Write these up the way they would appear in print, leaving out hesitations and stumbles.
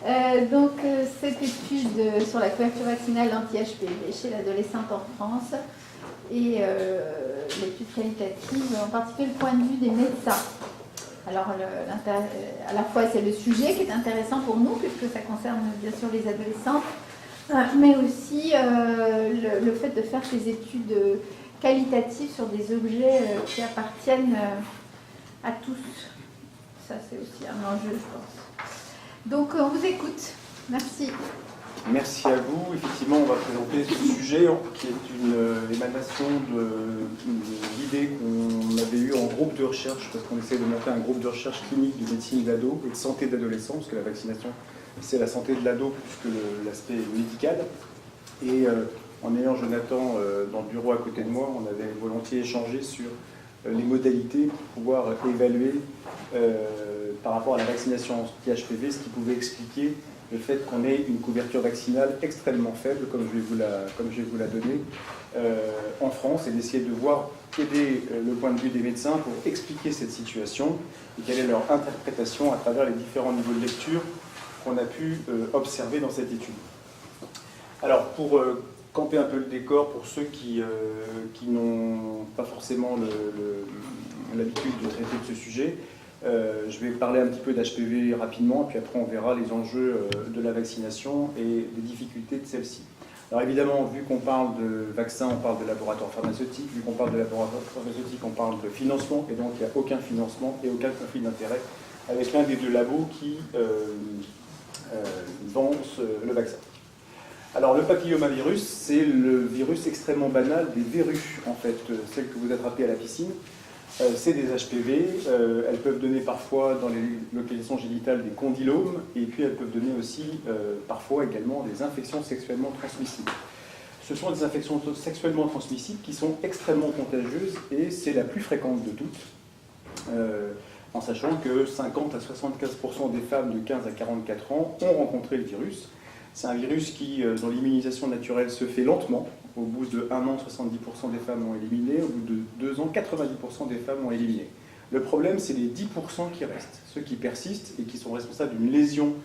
Cette étude sur la couverture vaccinale anti-HPV chez l'adolescente en France et l'étude qualitative, en particulier le point de vue des médecins. Alors, à la fois, c'est le sujet qui est intéressant pour nous, puisque ça concerne bien sûr les adolescents, mais aussi le fait de faire ces études qualitatives sur des objets qui appartiennent à tous. Ça, c'est aussi un enjeu, je pense. Donc, on vous écoute. Merci. Merci à vous. Effectivement, on va présenter ce sujet qui est une émanation de l'idée qu'on avait eue en groupe de recherche, parce qu'on essaie de monter un groupe de recherche clinique de médecine d'ado et de santé d'adolescent, parce que la vaccination, c'est la santé de l'ado plus que l'aspect médical. Et en ayant Jonathan dans le bureau à côté de moi, on avait volontiers échangé sur les modalités pour pouvoir évaluer par rapport à la vaccination anti-HPV ce qui pouvait expliquer le fait qu'on ait une couverture vaccinale extrêmement faible, comme je vais vous la donner, en France, et d'essayer de voir quel est le point de vue des médecins pour expliquer cette situation et quelle est leur interprétation à travers les différents niveaux de lecture qu'on a pu observer dans cette étude. Alors, pour camper un peu le décor, pour ceux qui n'ont pas forcément l'habitude de traiter de ce sujet, je vais parler un petit peu d'HPV rapidement, et puis après on verra les enjeux de la vaccination et des difficultés de celle-ci. Alors évidemment, vu qu'on parle de vaccins, on parle de laboratoire pharmaceutique, vu qu'on parle de laboratoire pharmaceutique, on parle de financement, et donc il n'y a aucun financement et aucun conflit d'intérêt avec l'un des deux labos qui vend le vaccin. Alors le papillomavirus, c'est le virus extrêmement banal des verrues, en fait, celles que vous attrapez à la piscine. C'est des HPV, elles peuvent donner parfois dans les localisations génitales des condylomes, et puis elles peuvent donner aussi parfois également des infections sexuellement transmissibles. Ce sont des infections sexuellement transmissibles qui sont extrêmement contagieuses, et c'est la plus fréquente de toutes, en sachant que 50 à 75% des femmes de 15 à 44 ans ont rencontré le virus. C'est un virus dont l'immunisation naturelle se fait lentement. Au bout de 1 an, 70% des femmes ont éliminé. Au bout de 2 ans, 90% des femmes ont éliminé. Le problème, c'est les 10% qui restent, ceux qui persistent et qui sont responsables d'une lésion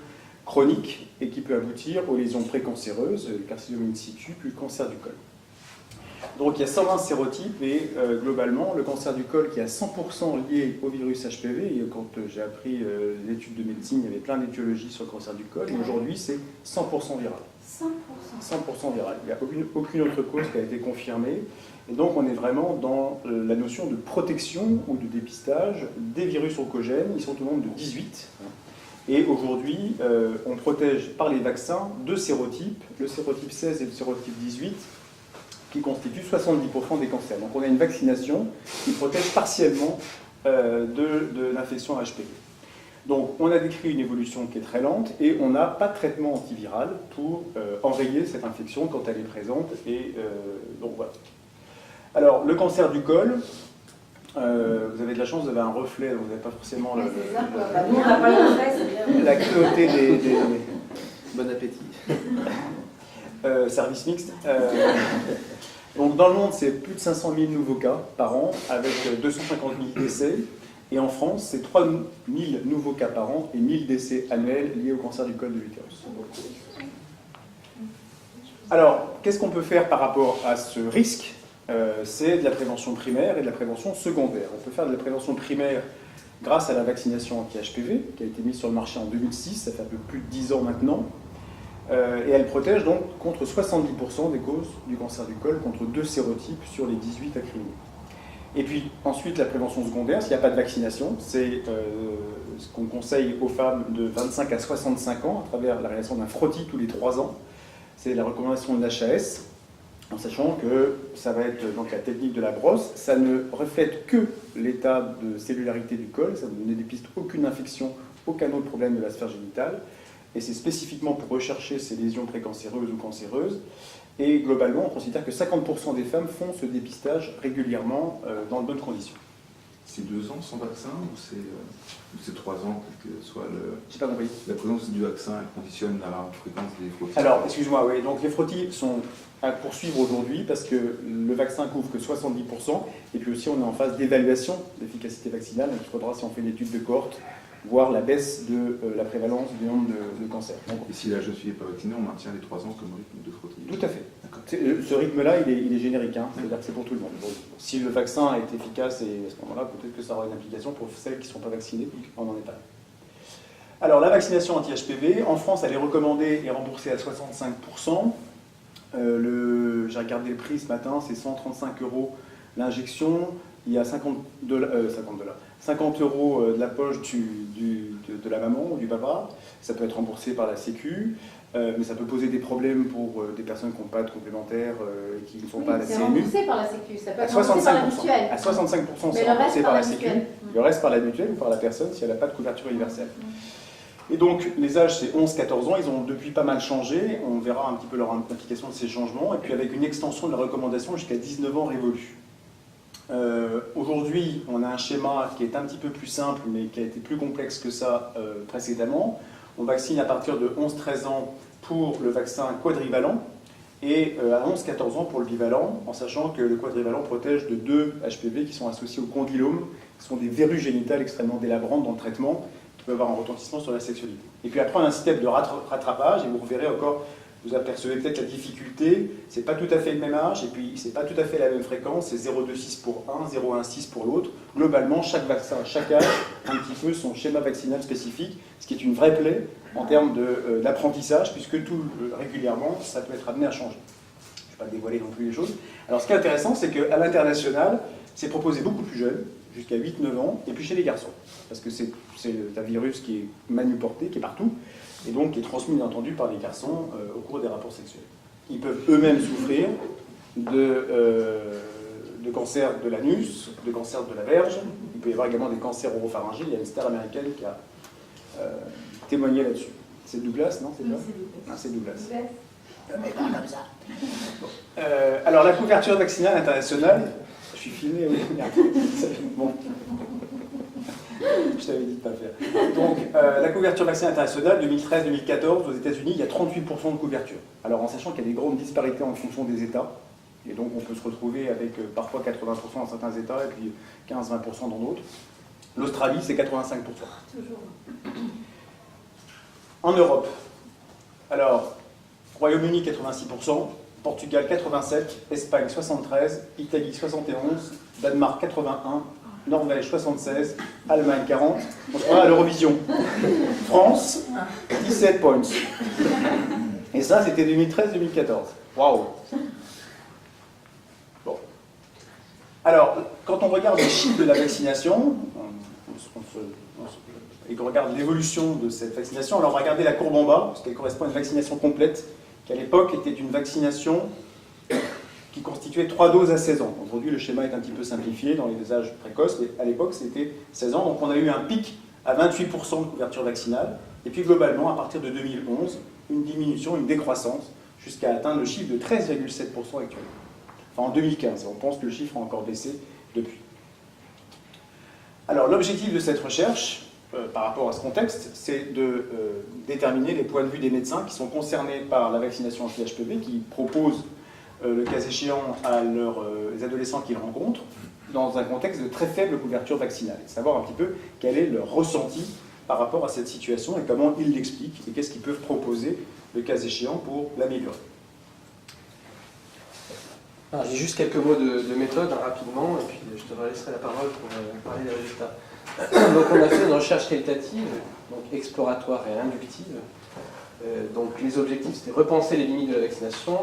chronique et qui peut aboutir aux lésions précancéreuses, le carcinome in situ, puis le cancer du col. Donc il y a 120 sérotypes et globalement, le cancer du col qui est à 100% lié au virus HPV, et quand j'ai appris les études de médecine, il y avait plein d'étiologies sur le cancer du col, mais aujourd'hui c'est 100% viral. 100% viral. Il n'y a aucune autre cause qui a été confirmée. Et donc on est vraiment dans la notion de protection ou de dépistage des virus oncogènes. Ils sont au nombre de 18. Et aujourd'hui, on protège par les vaccins deux sérotypes, le sérotype 16 et le sérotype 18, qui constituent 70% des cancers. Donc on a une vaccination qui protège partiellement de l'infection HPV. Donc on a décrit une évolution qui est très lente et on n'a pas de traitement antiviral pour enrayer cette infection quand elle est présente. Et donc voilà. Alors le cancer du col, vous avez de la chance, vous avez un reflet, donc vous n'avez pas forcément la cruauté des... Bon appétit. Service mixte. Donc dans le monde, c'est plus de 500 000 nouveaux cas par an, avec 250 000 décès. Et en France, c'est 3 000 nouveaux cas par an et 1 000 décès annuels liés au cancer du col de l'utérus. Alors, qu'est-ce qu'on peut faire par rapport à ce risque ? C'est de la prévention primaire et de la prévention secondaire. On peut faire de la prévention primaire grâce à la vaccination anti-HPV, qui a été mise sur le marché en 2006, ça fait un peu plus de 10 ans maintenant. Et elle protège donc contre 70% des causes du cancer du col, contre 2 sérotypes sur les 18 incriminés. Et puis ensuite, la prévention secondaire, s'il n'y a pas de vaccination, c'est ce qu'on conseille aux femmes de 25 à 65 ans à travers la réalisation d'un frottis tous les 3 ans. C'est la recommandation de l'HAS, en sachant que ça va être donc la technique de la brosse. Ça ne reflète que l'état de cellularité du col, ça ne dépiste aucune infection, aucun autre problème de la sphère génitale. Et c'est spécifiquement pour rechercher ces lésions précancéreuses ou cancéreuses. Et globalement, on considère que 50% des femmes font ce dépistage régulièrement dans de bonnes conditions. C'est 2 ans sans vaccin ou c'est 3 ans, quel que soit le... J'ai pas compris. La présence du vaccin, elle conditionne la fréquence des frottis. Alors, excuse-moi, oui, donc les frottis sont à poursuivre aujourd'hui parce que le vaccin couvre que 70%, et puis aussi on est en phase d'évaluation d'efficacité vaccinale, donc il faudra, si on fait une étude de cohorte, voire la baisse de la prévalence du nombre de cancers. Donc, Et si la jeune fille n'est pas vaccinée, on maintient les 3 ans comme rythme de frottis. tout à fait. Ce rythme-là, il est générique, hein, c'est-à-dire que c'est pour tout le monde. Donc, si le vaccin est efficace, et à ce moment-là, peut-être que ça aura une application pour celles qui ne sont pas vaccinées, on n'en est pas là. Alors, la vaccination anti-HPV, en France, elle est recommandée et remboursée à 65%. J'ai regardé le prix ce matin, c'est 135 € l'injection. Il y a 50 € de la poche de la maman ou du papa. Ça peut être remboursé par la Sécu, mais ça peut poser des problèmes pour des personnes qui n'ont pas de complémentaire et qui ne sont pas à la C'est CMU. remboursé par la Sécu, ça peut À être remboursé par la 65%. mutuelle. À 65%, Mais c'est le reste remboursé par la Sécu. mutuelle. Le reste par la mutuelle ou par la personne si elle n'a pas de couverture universelle. Et donc, les âges, c'est 11-14 ans. Ils ont depuis pas mal changé. On verra un petit peu leur implication de ces changements. Et puis, avec une extension de la recommandation jusqu'à 19 ans révolus. Aujourd'hui, on a un schéma qui est un petit peu plus simple, mais qui a été plus complexe que ça précédemment. On vaccine à partir de 11-13 ans pour le vaccin quadrivalent et à 11-14 ans pour le bivalent, en sachant que le quadrivalent protège de 2 HPV qui sont associés au condylome, qui sont des verrues génitales extrêmement délabrantes dans le traitement, qui peuvent avoir un retentissement sur la sexualité. Et puis après, on a un système de rattrapage, et vous reverrez encore, vous apercevez peut-être la difficulté, c'est pas tout à fait le même âge, et puis c'est pas tout à fait la même fréquence, c'est 0,26 pour un, 0,16 pour l'autre. Globalement, chaque vaccin, chaque âge, un petit peu son schéma vaccinal spécifique, ce qui est une vraie plaie en termes d'apprentissage, puisque tout régulièrement, ça peut être amené à changer. Je ne vais pas dévoiler non plus les choses. Alors ce qui est intéressant, c'est qu'à l'international, c'est proposé beaucoup plus jeune, jusqu'à 8-9 ans, et puis chez les garçons. Parce que c'est un virus qui est manuporté, qui est partout, et donc qui est transmis, bien entendu, par les garçons au cours des rapports sexuels. Ils peuvent eux-mêmes souffrir de cancer de l'anus, de cancer de la verge. Il peut y avoir également des cancers oropharyngiens. Il y a une star américaine qui a témoigné là-dessus. C'est Douglas, non? C'est Douglas. Mais pas comme ça. Bon. Alors, la couverture vaccinale internationale, je suis filmé, oui. Bon. Je t'avais dit de ne pas le faire. Donc, la couverture vaccinale internationale, 2013-2014, aux États-Unis, il y a 38% de couverture. Alors, en sachant qu'il y a des grandes disparités en fonction des États, et donc on peut se retrouver avec parfois 80% dans certains États et puis 15-20% dans d'autres. L'Australie, c'est 85%. Toujours. En Europe, alors, Royaume-Uni, 86%, Portugal, 87%, Espagne, 73%, Italie, 71%, Danemark, 81%, Norvège 76, Allemagne 40. On se croit à l'Eurovision. France 17 points. Et ça, c'était 2013-2014. Waouh. Bon. Alors, quand on regarde les chiffres de la vaccination, et qu'on regarde l'évolution de cette vaccination, alors on va regarder la courbe en bas, parce qu'elle correspond à une vaccination complète, qui à l'époque était une vaccination qui constituait 3 doses à 16 ans. Aujourd'hui, le schéma est un petit peu simplifié dans les âges précoces, mais à l'époque, c'était 16 ans. Donc on a eu un pic à 28% de couverture vaccinale, et puis globalement, à partir de 2011, une diminution, une décroissance, jusqu'à atteindre le chiffre de 13,7% actuellement. Enfin, en 2015, on pense que le chiffre a encore baissé depuis. Alors, l'objectif de cette recherche, par rapport à ce contexte, c'est de déterminer les points de vue des médecins qui sont concernés par la vaccination anti-HPV, qui proposent le cas échéant à les adolescents qu'ils rencontrent, dans un contexte de très faible couverture vaccinale, et savoir un petit peu quel est leur ressenti par rapport à cette situation et comment ils l'expliquent et qu'est-ce qu'ils peuvent proposer, le cas échéant, pour l'améliorer. J'ai juste quelques mots de méthode rapidement, et puis je te laisserai la parole pour parler des résultats. Donc on a fait une recherche qualitative, donc exploratoire et inductive. Donc les objectifs, c'était repenser les limites de la vaccination,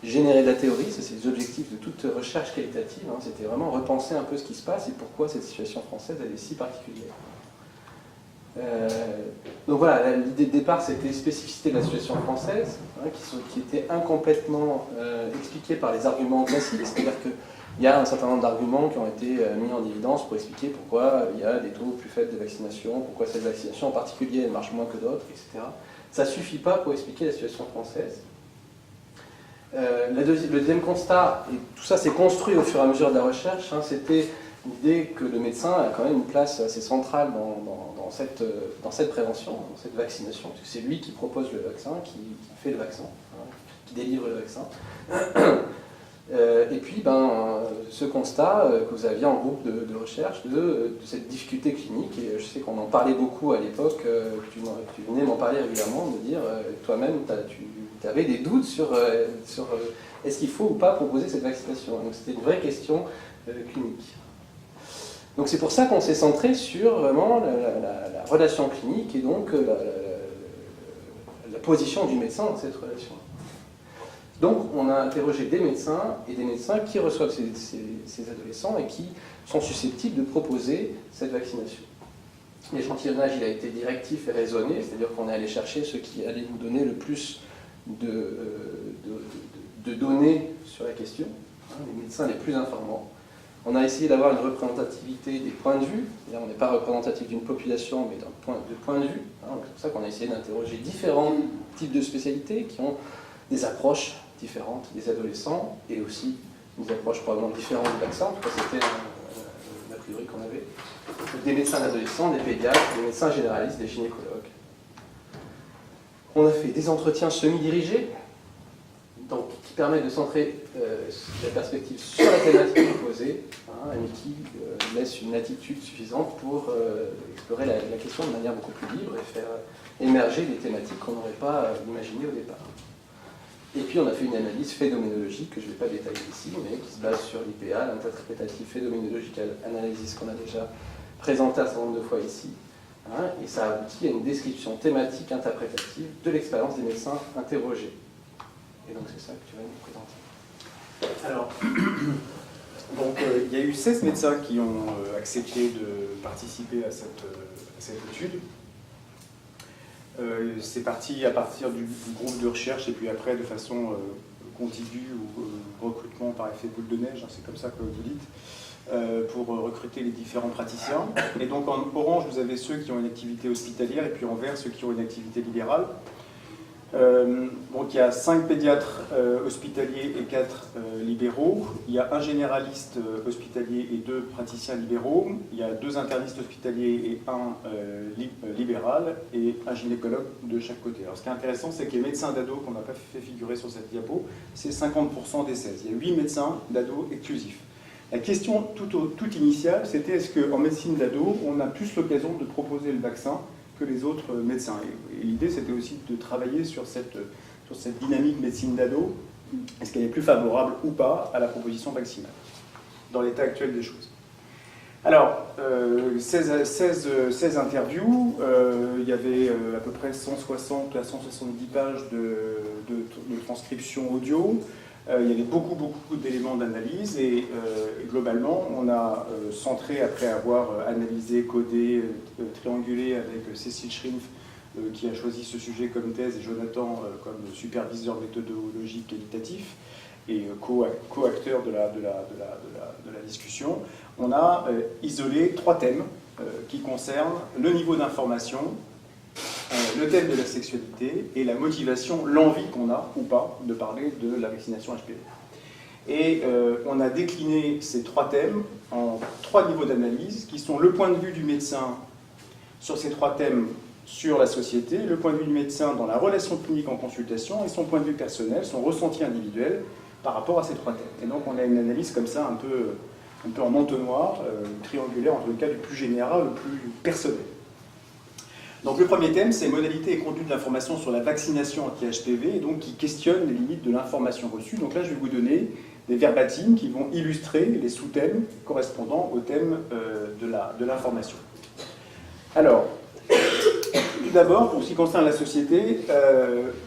générer de la théorie, ça c'est les objectifs de toute recherche qualitative, hein. C'était vraiment repenser un peu ce qui se passe et pourquoi cette situation française elle est si particulière. Donc voilà, l'idée de départ c'était spécificité de la situation française, hein, qui était incomplètement expliquée par les arguments classiques, c'est-à-dire qu'il y a un certain nombre d'arguments qui ont été mis en évidence pour expliquer pourquoi il y a des taux plus faibles de vaccination, pourquoi cette vaccination en particulier elle marche moins que d'autres, etc. Ça ne suffit pas pour expliquer la situation française. Le deuxième constat, et tout ça s'est construit au fur et à mesure de la recherche, hein, c'était l'idée que le médecin a quand même une place assez centrale dans cette prévention, dans cette vaccination, parce que c'est lui qui propose le vaccin, qui fait le vaccin, hein, qui délivre le vaccin. Et puis, ce constat que vous aviez en groupe de recherche de cette difficulté clinique, et je sais qu'on en parlait beaucoup à l'époque, tu venais m'en parler régulièrement, de dire toi-même, tu avais des doutes sur est-ce qu'il faut ou pas proposer cette vaccination. Donc c'était une vraie question clinique. Donc c'est pour ça qu'on s'est centré sur vraiment la relation clinique et donc la position du médecin dans cette relation. Donc, on a interrogé des médecins et des médecins qui reçoivent ces adolescents et qui sont susceptibles de proposer cette vaccination. L'échantillonnage, il a été directif et raisonné, c'est-à-dire qu'on est allé chercher ceux qui allaient nous donner le plus de données sur la question, les médecins les plus informans. On a essayé d'avoir une représentativité des points de vue, c'est-à-dire on n'est pas représentatif d'une population, mais de points de vue. C'est pour ça qu'on a essayé d'interroger différents types de spécialités qui ont des approches différentes des adolescents et aussi des approches probablement différentes du vaccin. En tout cas, c'était l'a priori qu'on avait. Des médecins d'adolescents, des pédiatres, des médecins généralistes, des gynécologues. On a fait des entretiens semi-dirigés, donc qui permettent de centrer la perspective sur la thématique proposée, mais qui laissent une latitude suffisante pour explorer la question de manière beaucoup plus libre et faire émerger des thématiques qu'on n'aurait pas imaginées au départ. Et puis on a fait une analyse phénoménologique que je ne vais pas détailler ici, mais qui se base sur l'IPA, l'interprétative phénoménological analysis qu'on a déjà présenté un certain nombre de fois ici. Et ça aboutit à une description thématique interprétative de l'expérience des médecins interrogés. Et donc c'est ça que tu vas nous présenter. Alors, il y a eu 16 médecins qui ont accepté de participer à cette étude. C'est parti à partir du groupe de recherche et puis après de façon contigue ou recrutement par effet boule de neige, c'est comme ça que vous dites, pour recruter les différents praticiens. Et donc en orange, vous avez ceux qui ont une activité hospitalière et puis en vert, ceux qui ont une activité libérale. Donc il y a 5 pédiatres hospitaliers et 4 libéraux. Il y a un généraliste hospitalier et 2 praticiens libéraux. Il y a 2 internistes hospitaliers et 1 libéral et un gynécologue de chaque côté. Alors ce qui est intéressant, c'est que les médecins d'ado qu'on n'a pas fait figurer sur cette diapo, c'est 50% des 16. Il y a 8 médecins d'ado exclusifs. La question toute initiale, c'était est-ce qu'en médecine d'ado, on a plus l'occasion de proposer le vaccin que les autres médecins. Et l'idée, c'était aussi de travailler sur cette dynamique médecine d'ado. Est-ce qu'elle est plus favorable ou pas à la proposition vaccinale, dans l'état actuel des choses. Alors, 16 interviews, il y avait à peu près 160 à 170 pages de transcription audio. Il y avait beaucoup d'éléments d'analyse et globalement, on a centré, après avoir analysé, codé, triangulé avec Cécile Schrimpf, qui a choisi ce sujet comme thèse, et Jonathan comme superviseur méthodologique qualitatif et co-acteur de la discussion. On a isolé 3 thèmes qui concernent le niveau d'information, le thème de la sexualité et la motivation, l'envie qu'on a ou pas de parler de la vaccination HPV. Et on a décliné ces 3 thèmes en 3 niveaux d'analyse qui sont le point de vue du médecin sur ces 3 thèmes sur la société, le point de vue du médecin dans la relation clinique en consultation et son point de vue personnel, son ressenti individuel par rapport à ces 3 thèmes. Et donc on a une analyse comme ça un peu en entonnoir, triangulaire, en tout cas du plus général au plus personnel. Donc le premier thème, c'est modalité et contenu de l'information sur la vaccination anti-HPV, et donc qui questionne les limites de l'information reçue. Donc là, je vais vous donner des verbatims qui vont illustrer les sous-thèmes correspondant au thème de l'information. Alors, tout d'abord, pour ce qui concerne la société,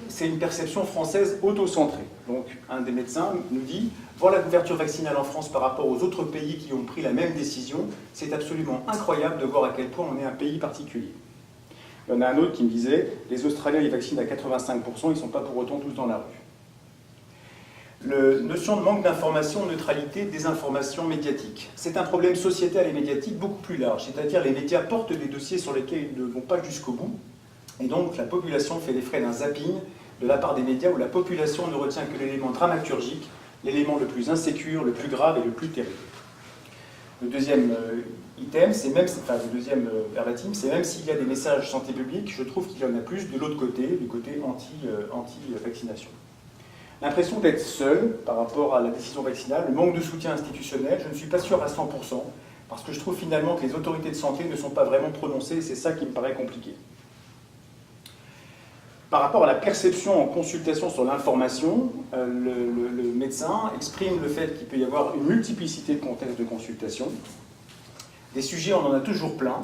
c'est une perception française autocentrée. Donc un des médecins nous dit « Voir la couverture vaccinale en France par rapport aux autres pays qui ont pris la même décision, c'est absolument incroyable de voir à quel point on est un pays particulier. » Il y en a un autre qui me disait « Les Australiens, ils vaccinent à 85%, ils ne sont pas pour autant tous dans la rue. » La notion de manque d'information, neutralité, désinformation médiatique. C'est un problème sociétal et médiatique beaucoup plus large, c'est-à-dire les médias portent des dossiers sur lesquels ils ne vont pas jusqu'au bout, et donc la population fait les frais d'un zapping de la part des médias où la population ne retient que l'élément dramaturgique, l'élément le plus insécure, le plus grave et le plus terrible. Le deuxième item, c'est même, enfin le deuxième verbatim, c'est même s'il y a des messages santé publique, je trouve qu'il y en a plus de l'autre côté, du côté anti-vaccination. L'impression d'être seul par rapport à la décision vaccinale, le manque de soutien institutionnel, je ne suis pas sûr à 100%, parce que je trouve finalement que les autorités de santé ne sont pas vraiment prononcées, et c'est ça qui me paraît compliqué. Par rapport à la perception en consultation sur l'information, le médecin exprime le fait qu'il peut y avoir une multiplicité de contextes de consultation. Des sujets, on en a toujours plein.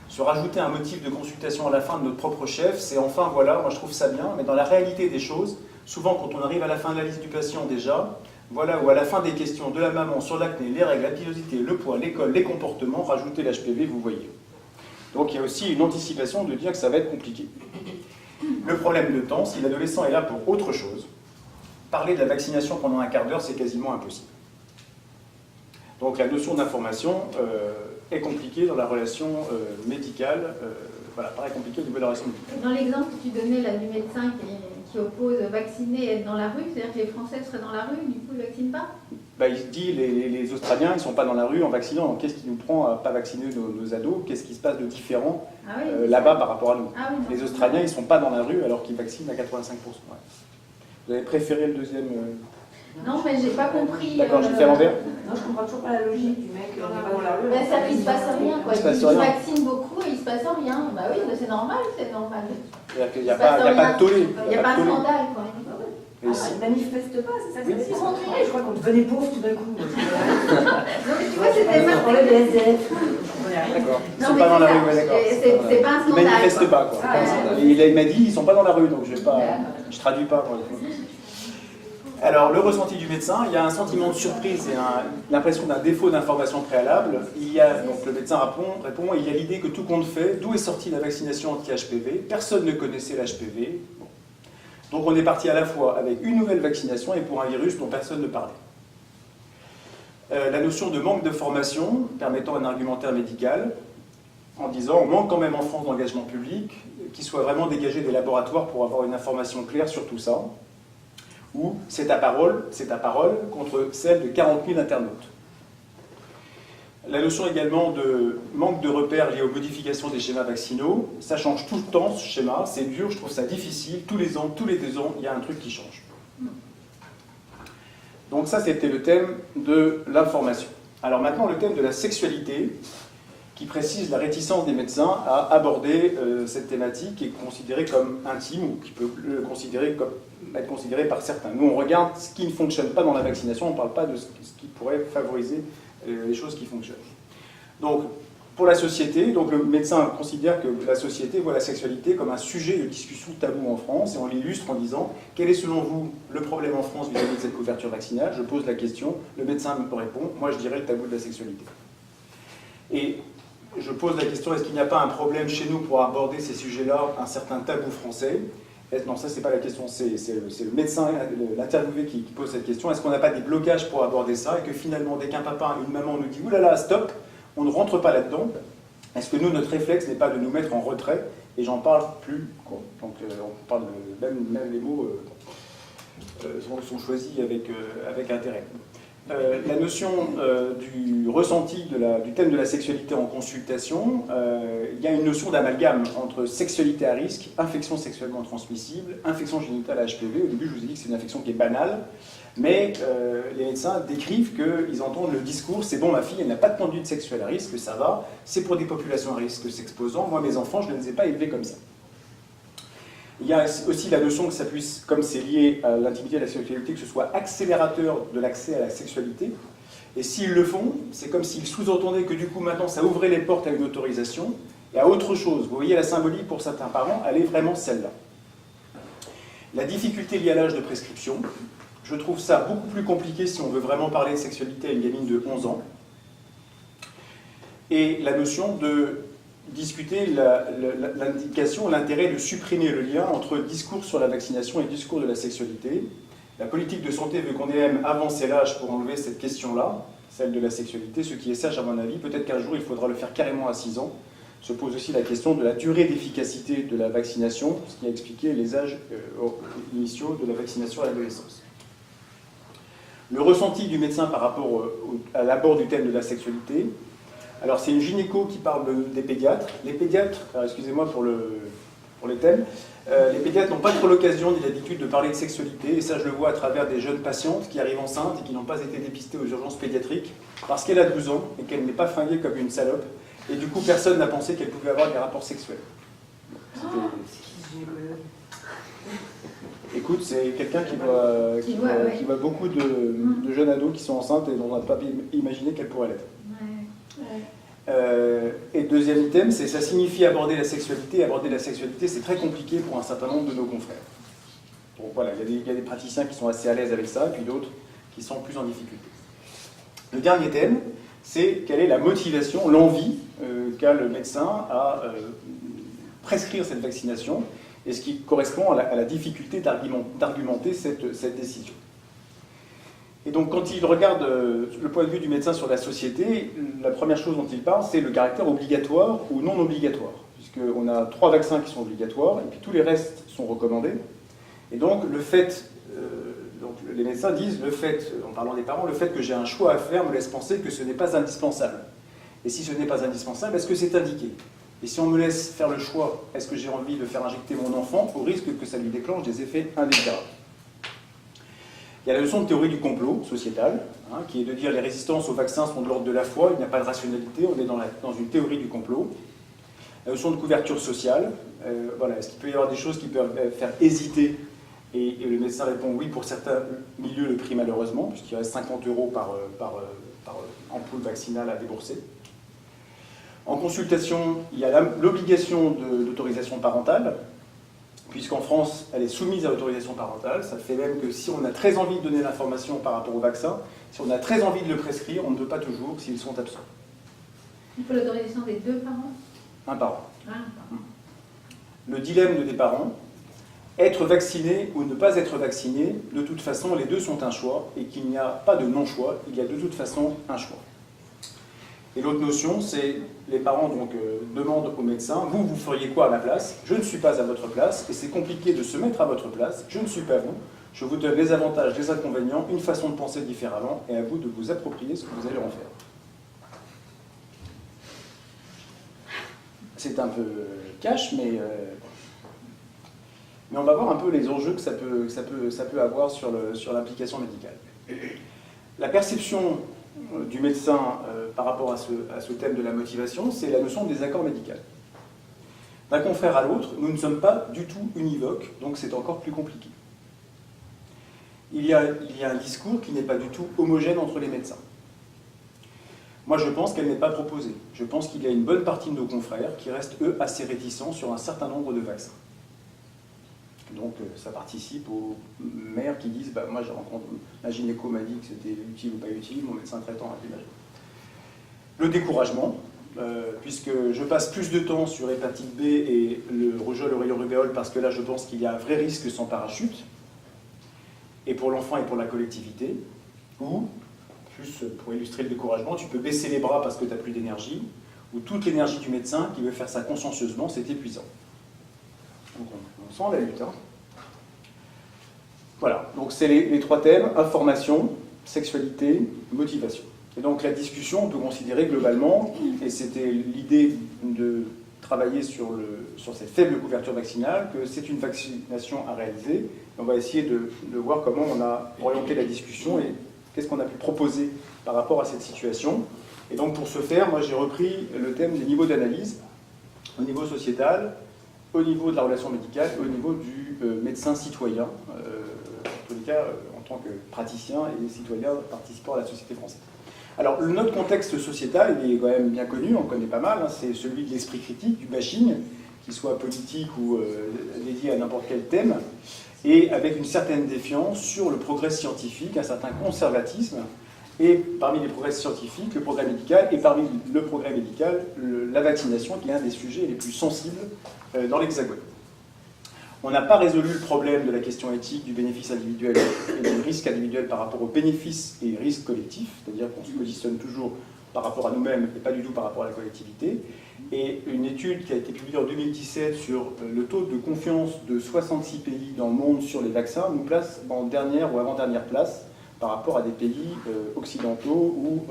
Se rajouter un motif de consultation à la fin de notre propre chef, c'est enfin, voilà, moi je trouve ça bien, mais dans la réalité des choses, souvent quand on arrive à la fin de la liste du patient déjà, voilà, ou à la fin des questions de la maman sur l'acné, les règles, la pilosité, le poids, l'école, les comportements, rajouter l'HPV, vous voyez. Donc il y a aussi une anticipation de dire que ça va être compliqué. Le problème de temps, si l'adolescent est là pour autre chose, parler de la vaccination pendant un quart d'heure, c'est quasiment impossible. Donc la notion d'information est compliquée dans la relation médicale, voilà, paraît compliquée au niveau de la relation médicale. Dans l'exemple que tu donnais là, du médecin qui oppose vacciner et être dans la rue, c'est-à-dire que les Français seraient dans la rue, du coup ils ne vaccinent pas? Bah, il dit les Australiens, ils ne sont pas dans la rue en vaccinant. Donc qu'est-ce qui nous prend à ne pas vacciner nos ados? Qu'est-ce qui se passe de différent là-bas par rapport à nous? Les Australiens, ils ne sont pas dans la rue alors qu'ils vaccinent à 85%. Ouais. Vous avez préféré le deuxième Non, mais j'ai pas compris. D'accord, j'ai fait à l'envers. Non, je comprends toujours pas la logique du mec dans la rue. Ben, ça, il se passe rien, quoi. Il se passe Il rien. vaccine beaucoup et il se passe rien. Bah oui, c'est normal, c'est normal. C'est-à-dire qu'il n'y a pas de tollé. Il n'y a pas de tollé. scandale, quoi. Et si- Ah, manifeste pas, c'est ça que Oui, c'est c'est ça. Je crois qu'on devenait pauvre tout d'un coup. Non, mais tu vois, c'était On pas. enlève les SDF. On connaît rien. D'accord. Ils Non, sont mais pas dans la c'est rue, ça. ouais, d'accord. C'est pas un Ils scandale. manifestent quoi. pas, quoi. Ah, ouais. Il m'a dit, ils sont pas dans la rue, donc je vais pas, je traduis pas. Moi. Alors, le ressenti du médecin, il y a un sentiment de surprise et l'impression d'un défaut d'information préalable. Donc le médecin répond, il y a l'idée que tout compte fait, d'où est sortie la vaccination anti-HPV, personne ne connaissait l'HPV. Bon. Donc on est parti à la fois avec une nouvelle vaccination et pour un virus dont personne ne parlait. La notion de manque de formation, permettant un argumentaire médical, en disant on manque quand même en France d'engagement public, qui soit vraiment dégagé des laboratoires pour avoir une information claire sur tout ça, ou c'est ta parole contre celle de 40 000 internautes. La notion également de manque de repères liés aux modifications des schémas vaccinaux, ça change tout le temps ce schéma, c'est dur, je trouve ça difficile, tous les ans, tous les 2 ans, il y a un truc qui change. Donc ça c'était le thème de l'information. Alors maintenant le thème de la sexualité, qui précise la réticence des médecins à aborder cette thématique qui est considérée comme intime ou qui peut être considérée par certains. Nous on regarde ce qui ne fonctionne pas dans la vaccination, on ne parle pas de ce qui pourrait favoriser les choses qui fonctionnent. Donc, pour la société, donc le médecin considère que la société voit la sexualité comme un sujet de discussion tabou en France, et on l'illustre en disant quel est selon vous le problème en France vis-à-vis de cette couverture vaccinale? Je pose la question, le médecin me répond, moi je dirais le tabou de la sexualité. Et je pose la question, est-ce qu'il n'y a pas un problème chez nous pour aborder ces sujets-là, un certain tabou français? Non, ça c'est pas la question, c'est le médecin, l'interviewé qui pose cette question. Est-ce qu'on n'a pas des blocages pour aborder ça et que finalement, dès qu'un papa, une maman nous dit « oulala, stop », on ne rentre pas là-dedans? Est-ce que nous, notre réflexe n'est pas de nous mettre en retrait? Et j'en parle plus. Quoi. Donc on parle même les mots sont choisis avec intérêt. La notion du ressenti du thème de la sexualité en consultation, il y a une notion d'amalgame entre sexualité à risque, infection sexuellement transmissible, infection génitale à HPV. Au début, je vous ai dit que c'est une infection qui est banale, mais les médecins décrivent qu'ils entendent le discours « c'est bon, ma fille, elle n'a pas de conduite sexuelle à risque, ça va, c'est pour des populations à risque s'exposant, moi, mes enfants, je ne les ai pas élevés comme ça ». Il y a aussi la notion que ça puisse, comme c'est lié à l'intimité et à la sexualité, que ce soit accélérateur de l'accès à la sexualité. Et s'ils le font, c'est comme s'ils sous-entendaient que du coup maintenant ça ouvrait les portes à une autorisation et à autre chose. Vous voyez la symbolique pour certains parents, elle est vraiment celle-là. La difficulté liée à l'âge de prescription, je trouve ça beaucoup plus compliqué si on veut vraiment parler de sexualité à une gamine de 11 ans. Et la notion de discuter l'indication, l'intérêt de supprimer le lien entre discours sur la vaccination et discours de la sexualité. La politique de santé veut qu'on ait même avancé l'âge pour enlever cette question-là, celle de la sexualité, ce qui est sage à mon avis. Peut-être qu'un jour il faudra le faire carrément à 6 ans. Se pose aussi la question de la durée d'efficacité de la vaccination, ce qui a expliqué les âges initiaux de la vaccination à l'adolescence. Le ressenti du médecin par rapport à l'abord du thème de la sexualité. Alors c'est une gynéco qui parle des pédiatres. Les pédiatres, excusez-moi pour pour les thèmes. Les pédiatres n'ont pas trop l'occasion ni l'habitude de parler de sexualité, et ça je le vois à travers des jeunes patientes qui arrivent enceintes et qui n'ont pas été dépistées aux urgences pédiatriques parce qu'elle a 12 ans et qu'elle n'est pas fringuée comme une salope, et du coup personne n'a pensé qu'elle pouvait avoir des rapports sexuels. Écoute, c'est quelqu'un qui voit beaucoup de jeunes ados qui sont enceintes et dont on n'a pas imaginé qu'elles pourraient l'être. Et deuxième item, c'est ça signifie aborder la sexualité. Aborder la sexualité, c'est très compliqué pour un certain nombre de nos confrères. Donc voilà, il y a des praticiens qui sont assez à l'aise avec ça, et puis d'autres qui sont plus en difficulté. Le dernier thème, c'est quelle est la motivation, l'envie qu'a le médecin à prescrire cette vaccination, et ce qui correspond à la difficulté d'argumenter cette décision. Et donc, quand il regarde le point de vue du médecin sur la société, la première chose dont il parle, c'est le caractère obligatoire ou non obligatoire. Puisqu'on a 3 vaccins qui sont obligatoires, et puis tous les restes sont recommandés. Et donc, le fait, donc les médecins disent, en parlant des parents, le fait que j'ai un choix à faire me laisse penser que ce n'est pas indispensable. Et si ce n'est pas indispensable, est-ce que c'est indiqué? Et si on me laisse faire le choix, est-ce que j'ai envie de faire injecter mon enfant au risque que ça lui déclenche des effets indésirables? Il y a la notion de théorie du complot sociétal, qui est de dire les résistances aux vaccins sont de l'ordre de la foi, il n'y a pas de rationalité, on est dans une théorie du complot. La notion de couverture sociale, voilà, est-ce qu'il peut y avoir des choses qui peuvent faire hésiter? Et le médecin répond oui, pour certains milieux, le prix malheureusement, puisqu'il reste 50 € par ampoule vaccinale à débourser. En consultation, il y a l'obligation d'autorisation parentale, puisqu'en France, elle est soumise à l'autorisation parentale. Ça fait même que si on a très envie de donner l'information par rapport au vaccin, si on a très envie de le prescrire, on ne peut pas toujours s'ils sont absents. Il faut l'autorisation des 2 parents? Un parent. Ah, pardon. Le dilemme des parents, être vacciné ou ne pas être vacciné, de toute façon, les deux sont un choix, et qu'il n'y a pas de non-choix, il y a de toute façon un choix. Et l'autre notion, c'est les parents donc, demandent au médecin, vous feriez quoi à ma place? Je ne suis pas à votre place, et c'est compliqué de se mettre à votre place, je ne suis pas vous, je vous donne les avantages, les inconvénients, une façon de penser différemment, et à vous de vous approprier ce que vous allez en faire. C'est un peu cash, mais on va voir un peu les enjeux que ça peut avoir sur l'implication médicale. La perception du médecin par rapport à ce thème de la motivation, c'est la notion de désaccord médical. D'un confrère à l'autre, nous ne sommes pas du tout univoques, donc c'est encore plus compliqué. Il y a un discours qui n'est pas du tout homogène entre les médecins. Moi, je pense qu'elle n'est pas proposée. Je pense qu'il y a une bonne partie de nos confrères qui restent, eux, assez réticents sur un certain nombre de vaccins. Donc, ça participe aux mères qui disent moi, je rencontre, un gynéco m'a dit que c'était utile ou pas utile, mon médecin traitant a dit le découragement, puisque je passe plus de temps sur l'hépatite B et le rougeole, oreillon-rubéole, parce que là, je pense qu'il y a un vrai risque sans parachute, et pour l'enfant et pour la collectivité, ou, plus pour illustrer le découragement, tu peux baisser les bras parce que tu n'as plus d'énergie, ou toute l'énergie du médecin qui veut faire ça consciencieusement, c'est épuisant. Donc on sent la lutte. Voilà, donc c'est les 3 thèmes, information, sexualité, motivation. Et donc la discussion, on peut considérer globalement, et c'était l'idée de travailler sur cette faible couverture vaccinale, que c'est une vaccination à réaliser. Et on va essayer de voir comment on a orienté la discussion et qu'est-ce qu'on a pu proposer par rapport à cette situation. Et donc pour ce faire, moi j'ai repris le thème des niveaux d'analyse, au niveau sociétal, au niveau de la relation médicale, au niveau du médecin citoyen, en tous les cas en tant que praticien et citoyen participant à la société française. Alors notre contexte sociétal, il est quand même bien connu, on le connaît pas mal, c'est celui de l'esprit critique, du bashing, qu'il soit politique ou dédié à n'importe quel thème, et avec une certaine défiance sur le progrès scientifique, un certain conservatisme, et parmi les progrès scientifiques, le progrès médical, et parmi le progrès médical, la vaccination, qui est un des sujets les plus sensibles dans l'Hexagone. On n'a pas résolu le problème de la question éthique du bénéfice individuel et du risque individuel par rapport aux bénéfices et risques collectifs, c'est-à-dire qu'on se positionne toujours par rapport à nous-mêmes et pas du tout par rapport à la collectivité. Et une étude qui a été publiée en 2017 sur le taux de confiance de 66 pays dans le monde sur les vaccins nous place en dernière ou avant-dernière place par rapport à des pays occidentaux ou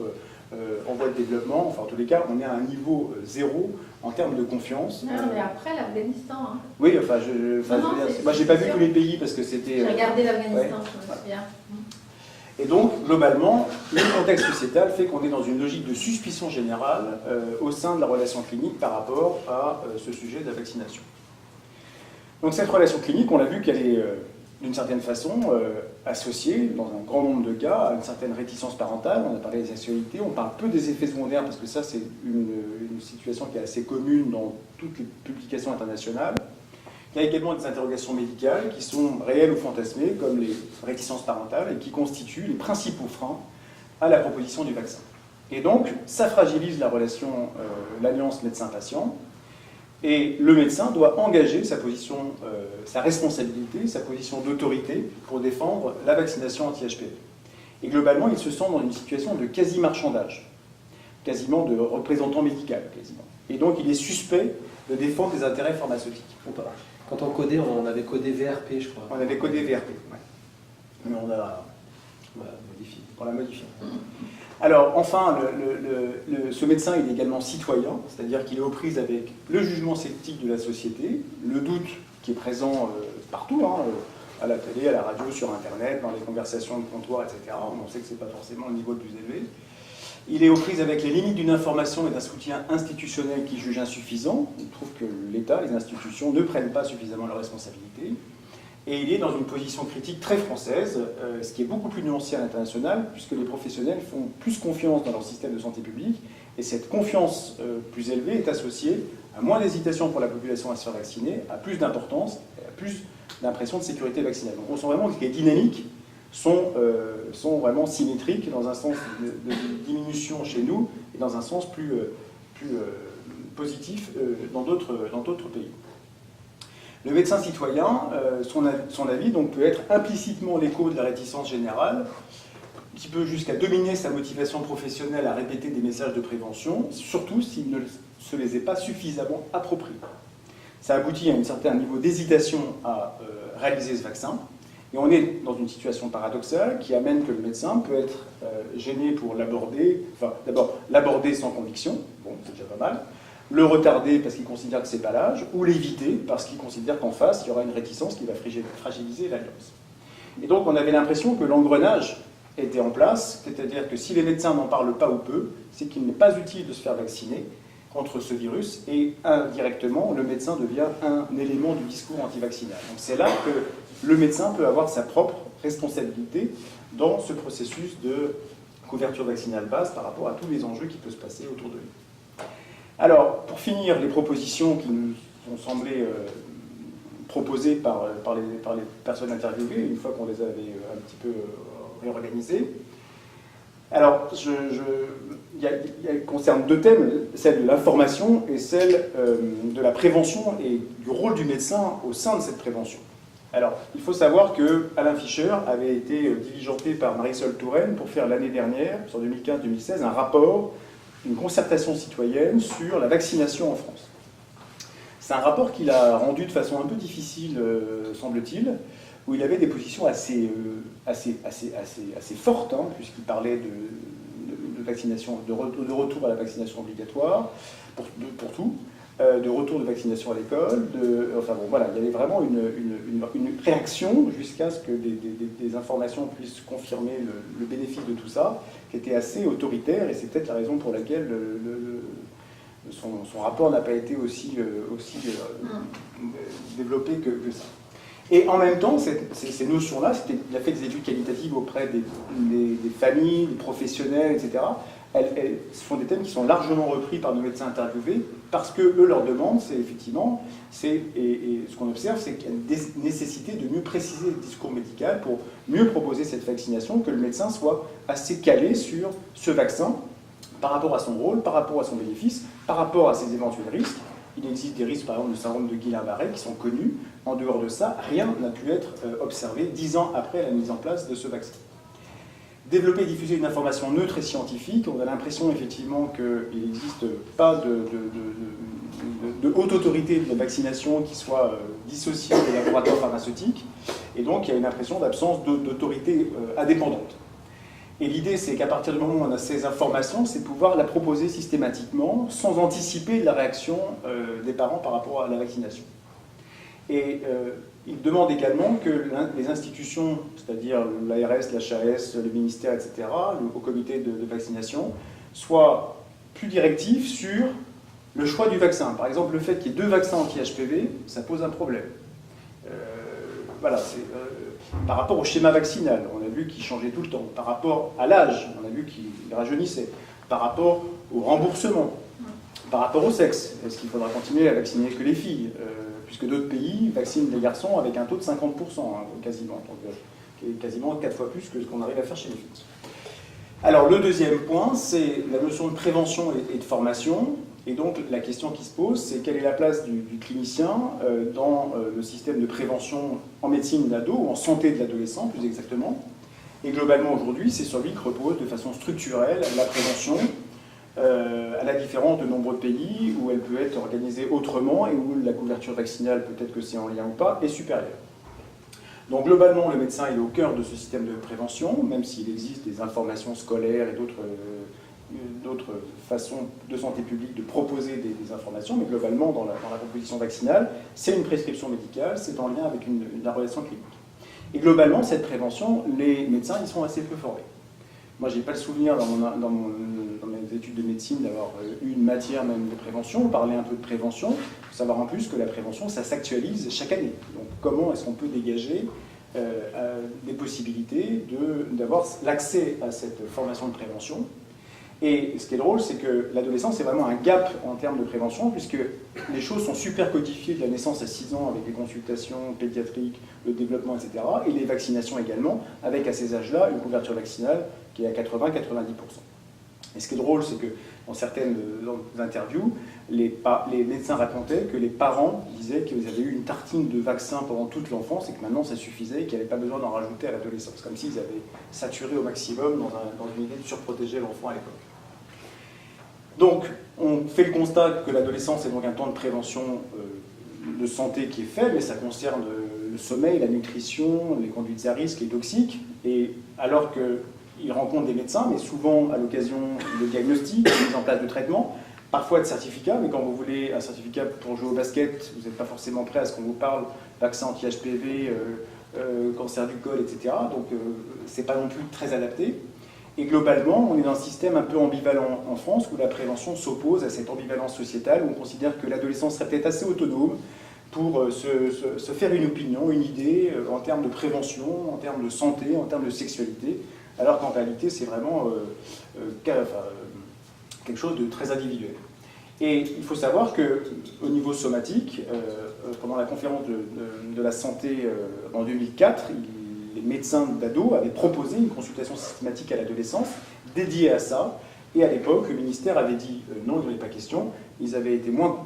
en voie de développement. Enfin, en tous les cas, on est à un niveau 0 en termes de confiance. Non, mais après l'Afghanistan. Hein. Oui, enfin, je veux dire, moi, j'ai pas vu tous les pays parce que c'était. J'ai regardé l'Afghanistan, ouais. je me souviens. Et donc, globalement, le contexte sociétal fait qu'on est dans une logique de suspicion générale au sein de la relation clinique par rapport à ce sujet de la vaccination. Donc cette relation clinique, on l'a vu qu'elle est d'une certaine façon associée, dans un grand nombre de cas, à une certaine réticence parentale. On a parlé des sexualités, on parle peu des effets secondaires parce que ça c'est une situation qui est assez commune dans toutes les publications internationales. Il y a également des interrogations médicales qui sont réelles ou fantasmées, comme les réticences parentales, et qui constituent les principaux freins à la proposition du vaccin. Et donc, ça fragilise la relation, l'alliance médecin-patient, et le médecin doit engager sa position, sa responsabilité, sa position d'autorité pour défendre la vaccination anti-HPV. Et globalement, il se sent dans une situation de quasi-marchandage, quasiment de représentant médical, quasiment. Et donc, il est suspect de défendre des intérêts pharmaceutiques. Quand on codait, on avait codé VRP, je crois. On avait codé VRP, ouais. Mais on l'a modifié. On l'a modifié. Alors, enfin, ce médecin, il est également citoyen, c'est-à-dire qu'il est aux prises avec le jugement sceptique de la société, le doute qui est présent partout, hein, à la télé, à la radio, sur Internet, dans les conversations de comptoir, etc. On sait que ce n'est pas forcément le niveau le plus élevé. Il est aux prises avec les limites d'une information et d'un soutien institutionnel qu'il juge insuffisant. Il trouve que l'État, les institutions ne prennent pas suffisamment leurs responsabilités. Et il est dans une position critique très française, ce qui est beaucoup plus nuancé à l'international, puisque les professionnels font plus confiance dans leur système de santé publique, et cette confiance plus élevée est associée à moins d'hésitation pour la population à se faire vacciner, à plus d'importance, et à plus d'impression de sécurité vaccinale. Donc on sent vraiment que les dynamiques sont vraiment symétriques, dans un sens de diminution chez nous, et dans un sens plus positif dans d'autres pays. Le médecin citoyen, son avis donc, peut être implicitement l'écho de la réticence générale, qui peut jusqu'à dominer sa motivation professionnelle à répéter des messages de prévention, surtout s'il ne se les est pas suffisamment appropriés. Ça aboutit à un certain niveau d'hésitation à réaliser ce vaccin, et on est dans une situation paradoxale qui amène que le médecin peut être gêné pour l'aborder, enfin d'abord l'aborder sans conviction, bon c'est déjà pas mal, le retarder parce qu'il considère que c'est pas l'âge, ou l'éviter parce qu'il considère qu'en face, il y aura une réticence qui va fragiliser l'alliance. Et donc on avait l'impression que l'engrenage était en place, c'est-à-dire que si les médecins n'en parlent pas ou peu, c'est qu'il n'est pas utile de se faire vacciner contre ce virus, et indirectement, le médecin devient un élément du discours antivaccinal. Donc c'est là que le médecin peut avoir sa propre responsabilité dans ce processus de couverture vaccinale basse par rapport à tous les enjeux qui peuvent se passer autour de lui. Alors, pour finir, les propositions qui nous ont semblé proposées par les personnes interviewées, une fois qu'on les avait un petit peu réorganisées. Alors, il concerne deux thèmes, celle de l'information et celle de la prévention et du rôle du médecin au sein de cette prévention. Alors, il faut savoir que Alain Fischer avait été diligenté par Marisol Touraine pour faire l'année dernière, sur 2015-2016, un rapport, une concertation citoyenne sur la vaccination en France. C'est un rapport qu'il a rendu de façon un peu difficile, semble-t-il, où il avait des positions assez fortes, hein, puisqu'il parlait de vaccination, de retour à la vaccination obligatoire pour tout, de retour de vaccination à l'école, enfin bon voilà, il y avait vraiment une réaction jusqu'à ce que des informations puissent confirmer le bénéfice de tout ça, qui était assez autoritaire, et c'est peut-être la raison pour laquelle son rapport n'a pas été aussi développé que ça. Et en même temps, ces notions-là, il a fait des études qualitatives auprès des familles, des professionnels, etc. Ce sont des thèmes qui sont largement repris par nos médecins interviewés, parce que eux, leur demande, c'est effectivement, et ce qu'on observe, c'est qu'il y a une nécessité de mieux préciser le discours médical pour mieux proposer cette vaccination, que le médecin soit assez calé sur ce vaccin, par rapport à son rôle, par rapport à son bénéfice, par rapport à ses éventuels risques. Il existe des risques, par exemple, de syndrome de Guillain-Barré qui sont connus. En dehors de ça, rien n'a pu être observé 10 ans après la mise en place de ce vaccin. Développer et diffuser une information neutre et scientifique, on a l'impression effectivement qu'il n'existe pas de haute autorité de la vaccination qui soit dissociée des laboratoires pharmaceutiques, et donc il y a une impression d'absence d'autorité indépendante. Et l'idée, c'est qu'à partir du moment où on a ces informations, c'est de pouvoir la proposer systématiquement, sans anticiper la réaction des parents par rapport à la vaccination. Et il demande également que les institutions, c'est-à-dire l'ARS, l'HAS, le ministère, etc., le Haut Comité de vaccination, soient plus directives sur le choix du vaccin. Par exemple, le fait qu'il y ait 2 vaccins anti-HPV, ça pose un problème. Voilà, par rapport au schéma vaccinal, on a vu qu'il changeait tout le temps. Par rapport à l'âge, on a vu qu'il rajeunissait. Par rapport au remboursement. Par rapport au sexe, est-ce qu'il faudra continuer à vacciner que les filles puisque d'autres pays vaccinent les garçons avec un taux de 50%, quasiment. Donc, qui est quasiment 4 fois plus que ce qu'on arrive à faire chez les filles. Alors, le deuxième point, c'est la notion de prévention et de formation. Et donc, la question qui se pose, c'est quelle est la place du clinicien dans le système de prévention en médecine d'ado, ou en santé de l'adolescent, plus exactement. Et globalement, aujourd'hui, c'est sur lui que repose de façon structurelle la prévention, à la différence de nombreux pays où elle peut être organisée autrement et où la couverture vaccinale, peut-être que c'est en lien ou pas, est supérieure. Donc globalement, le médecin est au cœur de ce système de prévention, même s'il existe des informations scolaires et d'autres façons de santé publique de proposer des informations, mais globalement, dans la proposition vaccinale, c'est une prescription médicale, c'est en lien avec la relation clinique. Et globalement, cette prévention, les médecins y sont assez peu formés. Moi, je n'ai pas le souvenir dans mes études de médecine d'avoir eu une matière même de prévention. On parlait un peu de prévention. Il faut savoir en plus que la prévention, ça s'actualise chaque année. Donc, comment est-ce qu'on peut dégager des possibilités d'avoir l'accès à cette formation de prévention? Et ce qui est drôle, c'est que l'adolescence, c'est vraiment un gap en termes de prévention, puisque les choses sont super codifiées de la naissance à 6 ans, avec les consultations pédiatriques, le développement, etc., et les vaccinations également, avec à ces âges-là une couverture vaccinale qui est à 80-90%. Et ce qui est drôle, c'est que dans certaines interviews, les médecins racontaient que les parents disaient qu'ils avaient eu une tartine de vaccins pendant toute l'enfance et que maintenant ça suffisait et qu'il n'y avait pas besoin d'en rajouter à l'adolescence, comme s'ils avaient saturé au maximum dans une idée de surprotéger l'enfant à l'époque. Donc, on fait le constat que l'adolescence est donc un temps de prévention de santé qui est faible, et ça concerne le sommeil, la nutrition, les conduites à risque et toxiques, et alors qu'ils rencontrent des médecins, mais souvent à l'occasion de diagnostics, de mise en place de traitements, parfois de certificats, mais quand vous voulez un certificat pour jouer au basket, vous n'êtes pas forcément prêt à ce qu'on vous parle vaccin anti-HPV, cancer du col, etc. Donc c'est pas non plus très adapté. Et globalement, on est dans un système un peu ambivalent en France, où la prévention s'oppose à cette ambivalence sociétale, où on considère que l'adolescent serait peut-être assez autonome pour se faire une opinion, une idée en termes de prévention, en termes de santé, en termes de sexualité, alors qu'en réalité, c'est vraiment quelque chose de très individuel. Et il faut savoir qu'au niveau somatique, pendant la conférence de la santé en 2004, les médecins d'ados avaient proposé une consultation systématique à l'adolescence dédiée à ça. Et à l'époque, le ministère avait dit non, il n'y en avait pas question. Ils avaient été moins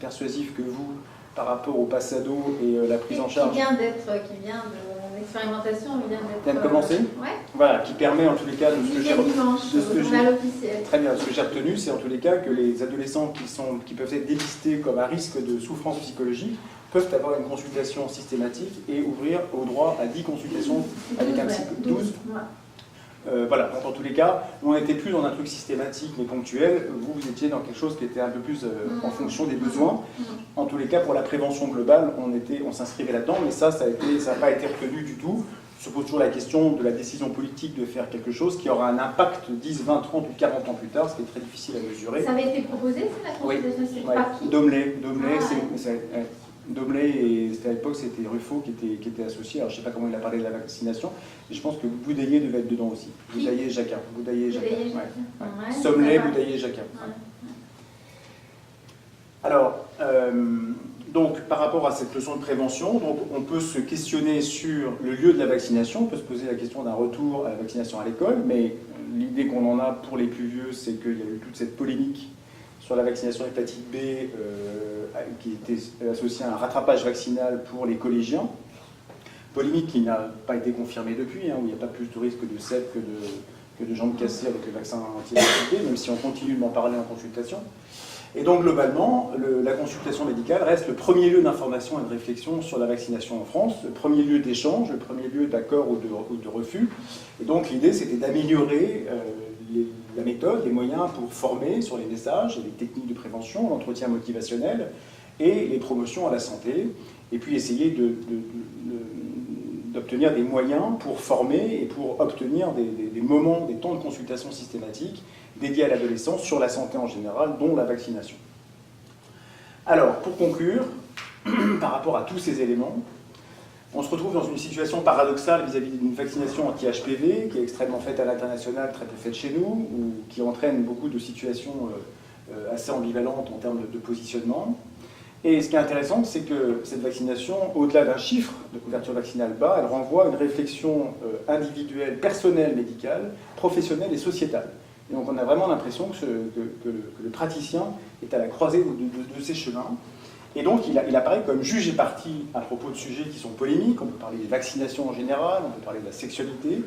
persuasifs que vous par rapport au pass ado et la prise en charge. Qui vient l'expérimentation vient de commencer. Ouais. Voilà, qui permet en tous les cas de ce que j'ai officiel. Très bien, ce que j'ai retenu, c'est en tous les cas que les adolescents qui peuvent être dépistés comme à risque de souffrance psychologique peuvent avoir une consultation systématique et ouvrir au droit à 10 consultations avec un psychologue. 12. Voilà, donc en tous les cas, on n'était plus dans un truc systématique mais ponctuel, vous étiez dans quelque chose qui était un peu plus en fonction des besoins. En tous les cas, pour la prévention globale, on s'inscrivait là-dedans, mais ça n'a pas été retenu du tout. Se pose toujours la question de la décision politique de faire quelque chose qui aura un impact 10, 20, 30 ou 40 ans plus tard, ce qui est très difficile à mesurer. Ça avait été proposé, ça, la consultation par qui? Domlay, et à l'époque c'était Ruffo qui était associé, alors je ne sais pas comment il a parlé de la vaccination, mais je pense que Boudaillé devait être dedans aussi. Boudaillé et Jacquin. Sommelet, Boudaillé et Jacquin. Alors, donc par rapport à cette leçon de prévention, donc, on peut se questionner sur le lieu de la vaccination, on peut se poser la question d'un retour à la vaccination à l'école, mais l'idée qu'on en a pour les plus vieux, c'est qu'il y a eu toute cette polémique sur la vaccination hépatite B qui était associée à un rattrapage vaccinal pour les collégiens. Polémique qui n'a pas été confirmée depuis, où il n'y a pas plus de risque de sève que de jambes cassées avec le vaccin anti-hépatite B, même si on continue de m'en parler en consultation. Et donc globalement, la consultation médicale reste le premier lieu d'information et de réflexion sur la vaccination en France, le premier lieu d'échange, le premier lieu d'accord ou de refus. Et donc l'idée, c'était d'améliorer la méthode, les moyens pour former sur les messages, les techniques de prévention, l'entretien motivationnel et les promotions à la santé, et puis essayer d'obtenir des moyens pour former et pour obtenir des moments, des temps de consultation systématiques dédiés à l'adolescence sur la santé en général, dont la vaccination. Alors, pour conclure, par rapport à tous ces éléments, on se retrouve dans une situation paradoxale vis-à-vis d'une vaccination anti-HPV qui est extrêmement faite à l'international, très peu faite chez nous, ou qui entraîne beaucoup de situations assez ambivalentes en termes de positionnement. Et ce qui est intéressant, c'est que cette vaccination, au-delà d'un chiffre de couverture vaccinale bas, elle renvoie à une réflexion individuelle, personnelle, médicale, professionnelle et sociétale. Et donc on a vraiment l'impression que le praticien est à la croisée de ces chemins. Et donc il apparaît comme juge et partie à propos de sujets qui sont polémiques. On peut parler des vaccinations en général, on peut parler de la sexualité.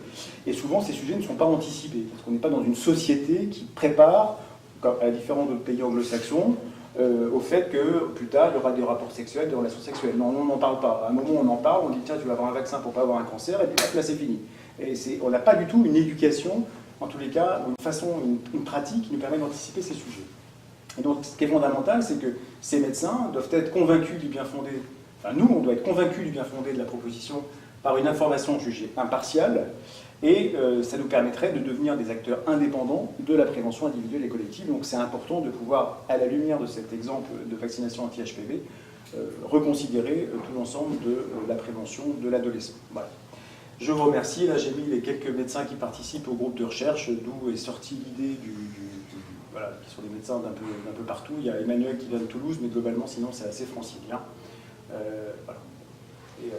Et souvent ces sujets ne sont pas anticipés, parce qu'on n'est pas dans une société qui prépare, à la différence d'autres pays anglo-saxons, au fait que plus tard il y aura des rapports sexuels, des relations sexuelles. Non, on n'en parle pas. À un moment on en parle, on dit tiens tu vas avoir un vaccin pour pas avoir un cancer, et puis là c'est fini. Et on n'a pas du tout une éducation, en tous les cas une façon, une pratique qui nous permet d'anticiper ces sujets. Et donc ce qui est fondamental, c'est que ces médecins doivent être convaincus du bien fondé, enfin nous on doit être convaincus du bien fondé de la proposition par une information jugée impartiale, et ça nous permettrait de devenir des acteurs indépendants de la prévention individuelle et collective. Donc c'est important de pouvoir, à la lumière de cet exemple de vaccination anti-HPV, reconsidérer tout l'ensemble de la prévention de l'adolescent. Voilà. Je vous remercie. Là j'ai mis les quelques médecins qui participent au groupe de recherche, d'où est sortie l'idée voilà, qui sont des médecins d'un peu partout. Il y a Emmanuel qui vient de Toulouse, mais globalement sinon c'est assez francilien. Voilà. Et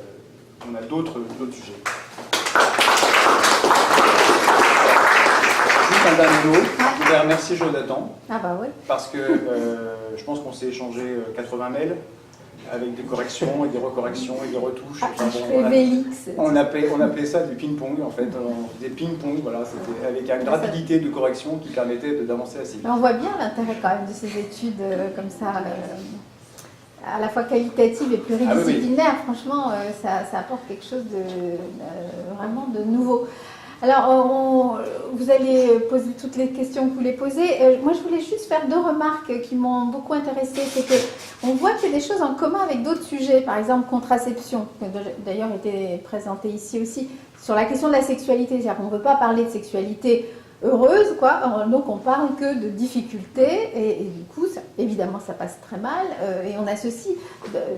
on a d'autres sujets. Juste un dernier mot. Je voudrais remercier Jonathan. Ah bah oui. Parce que je pense qu'on s'est échangé 80 mails avec des corrections et des recorrections et des retouches. On appelait ça du ping-pong en fait. On faisait ping-pong, voilà, c'était avec une rapidité de correction qui permettait d'avancer assez vite. On voit bien l'intérêt quand même de ces études comme ça, à la fois qualitatives et pluridisciplinaires. Ah, oui. Franchement, ça apporte quelque chose vraiment de nouveau. Alors, vous allez poser toutes les questions que vous voulez poser. Moi, je voulais juste faire 2 remarques qui m'ont beaucoup intéressée. C'est qu'on voit qu'il y a des choses en commun avec d'autres sujets, par exemple contraception, qui a d'ailleurs été présenté ici aussi, sur la question de la sexualité. C'est-à-dire qu'on ne veut pas parler de sexualité heureuse, quoi. Donc on parle que de difficultés, et du coup, évidemment, ça passe très mal. Et on associe,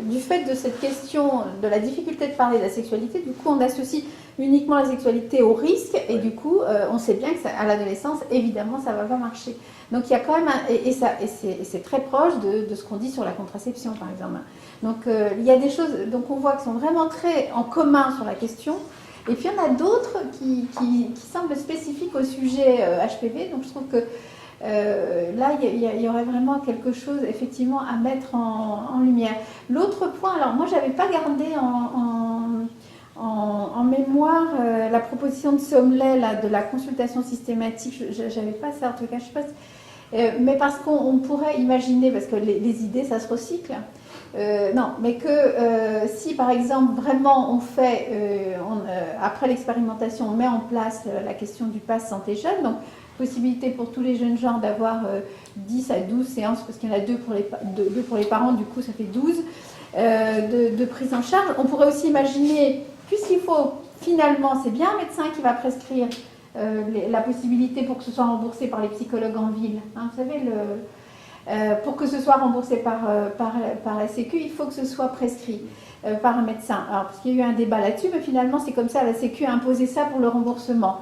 du fait de cette question de la difficulté de parler de la sexualité, du coup, on associe uniquement la sexualité au risque, et du coup, on sait bien qu'à l'adolescence, évidemment, ça ne va pas marcher. Donc il y a quand même, et c'est très proche de ce qu'on dit sur la contraception, par exemple. Donc il y a des choses, donc on voit qui sont vraiment très en commun sur la question. Et puis il y en a d'autres qui semblent spécifiques au sujet HPV. Donc je trouve que là, il y aurait vraiment quelque chose effectivement à mettre en lumière. L'autre point, alors moi, je n'avais pas gardé en mémoire la proposition de Sommelet là, de la consultation systématique. Je n'avais pas ça, en tout cas, je ne sais pas. Mais parce qu'on pourrait imaginer, parce que les idées, ça se recycle. Non, mais que si par exemple vraiment on fait, après l'expérimentation, on met en place la question du pass santé jeune, donc possibilité pour tous les jeunes gens d'avoir 10 à 12 séances, parce qu'il y en a 2 pour les parents, du coup ça fait 12, de prise en charge. On pourrait aussi imaginer, puisqu'il faut finalement, c'est bien un médecin qui va prescrire la possibilité pour que ce soit remboursé par les psychologues en ville. Hein, vous savez, pour que ce soit remboursé par la Sécu, il faut que ce soit prescrit par un médecin. Alors, parce qu'il y a eu un débat là-dessus, mais finalement, c'est comme ça, la Sécu a imposé ça pour le remboursement,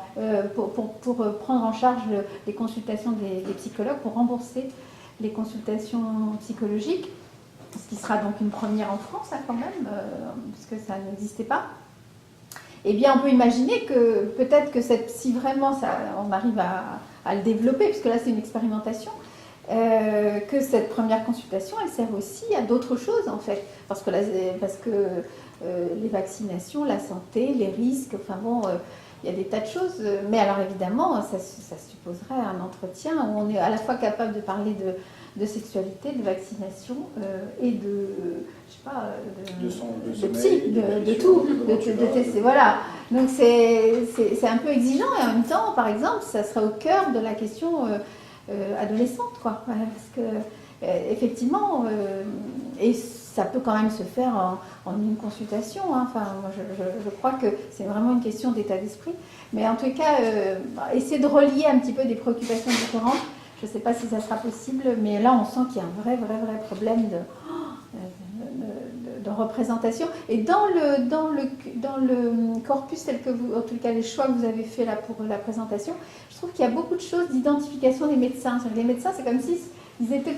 pour prendre en charge les consultations des psychologues, pour rembourser les consultations psychologiques, ce qui sera donc une première en France, hein, quand même, puisque ça n'existait pas. Eh bien, on peut imaginer que peut-être que si vraiment on arrive à le développer, puisque là, c'est une expérimentation, que cette première consultation, elle sert aussi à d'autres choses, en fait. Parce que les vaccinations, la santé, les risques, enfin bon, il y a des tas de choses. Mais alors, évidemment, ça supposerait un entretien où on est à la fois capable de parler de sexualité, de vaccination et de, je sais pas, De sommeil, psy, de nutrition, tout, de de tester, voilà. Donc c'est un peu exigeant et en même temps, par exemple, ça sera au cœur de la question adolescente, quoi. Voilà, parce que effectivement, et ça peut quand même se faire en une consultation. Hein. Enfin, moi, je crois que c'est vraiment une question d'état d'esprit. Mais en tout cas, essayer de relier un petit peu des préoccupations différentes. Je ne sais pas si ça sera possible, mais là, on sent qu'il y a un vrai problème de représentation. Et dans le corpus tel que vous, en tout cas les choix que vous avez fait là pour la présentation, je trouve qu'il y a beaucoup de choses d'identification des médecins. Les médecins, c'est comme si ils étaient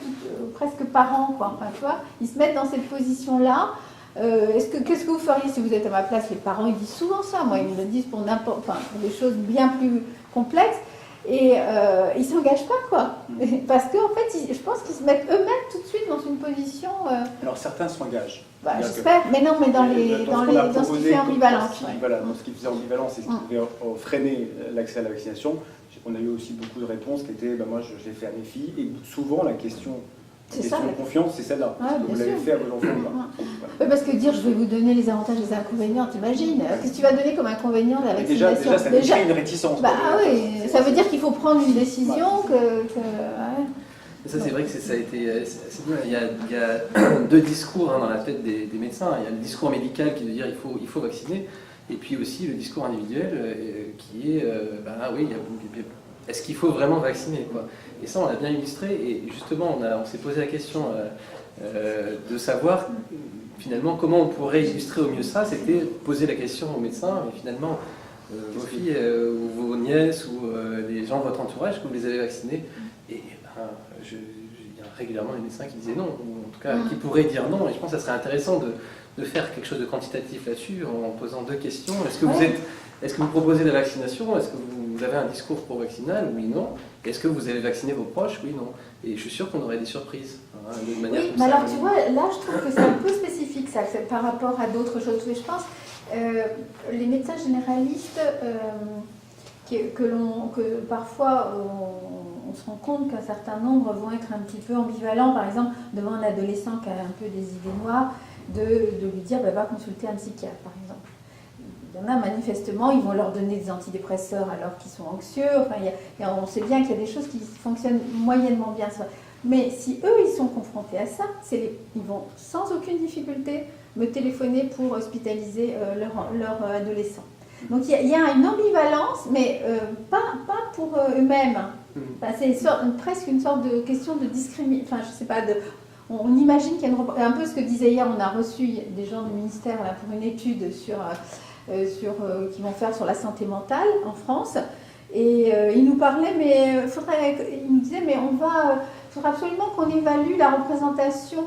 presque parents, quoi. Enfin, tu vois, ils se mettent dans cette position-là. Qu'est-ce que vous feriez si vous êtes à ma place? Les parents, ils disent souvent ça. Moi, ils me le disent pour des choses bien plus complexes. Et ils ne s'engagent pas, quoi. Parce qu'en fait, je pense qu'ils se mettent eux-mêmes tout de suite dans une position... Alors, certains s'engagent. J'espère. Mais non, mais dans ce qui fait ambivalence. Voilà, dans ce qui faisait ambivalence et ce qui pouvait freiner l'accès à la vaccination, on a eu aussi beaucoup de réponses qui étaient moi, je l'ai fait à mes filles. Et souvent, la question de confiance, c'est celle-là. Vous l'avez fait à vos enfants. Oui, parce que dire je vais vous donner les avantages et les inconvénients, t'imagines? Qu'est-ce que tu vas donner comme inconvénient de la vaccination? Déjà, ça décrit une réticence. Oui, ça veut dire qu'il faut prendre une décision Ça, c'est vrai que ça a été. Il y a deux discours dans la tête des médecins. Il y a le discours médical qui veut dire il faut vacciner, et puis aussi le discours individuel qui est oui, est-ce qu'il faut vraiment vacciner, quoi. Et ça, on l'a bien illustré, et justement, on s'est posé la question de savoir finalement comment on pourrait illustrer au mieux ça. C'était poser la question aux médecins, mais finalement, vos filles ou vos nièces ou les gens de votre entourage, que vous les avez vaccinés, et il y a régulièrement des médecins qui disaient non, ou en tout cas qui pourraient dire non, et je pense que ça serait intéressant de faire quelque chose de quantitatif là-dessus en posant deux questions. Est-ce que vous proposez la vaccination? Est-ce que vous avez un discours pro-vaccinal? Oui, non. Est-ce que vous allez vacciner vos proches? Oui, non. Et je suis sûr qu'on aurait des surprises. De manière mais alors tu vois, là je trouve que c'est un peu spécifique ça, par rapport à d'autres choses. Je pense les médecins généralistes, que parfois on se rend compte qu'un certain nombre vont être un petit peu ambivalents, par exemple devant un adolescent qui a un peu des idées noires, de lui dire va consulter un psychiatre, par exemple. Il y en a manifestement, ils vont leur donner des antidépresseurs alors qu'ils sont anxieux. Enfin, on sait bien qu'il y a des choses qui fonctionnent moyennement bien. Mais si eux, ils sont confrontés à ça, ils vont sans aucune difficulté me téléphoner pour hospitaliser leur adolescent. Donc il y a une ambivalence, mais pas pour eux-mêmes. Enfin, c'est presque une sorte de question de discrimination. Enfin, je sais pas, on imagine qu'il y a un peu ce que disait hier, on a reçu des gens du ministère là, pour une étude qui vont faire sur la santé mentale en France. Et ils nous parlaient, mais ils nous disaient, mais il faudra absolument qu'on évalue la représentation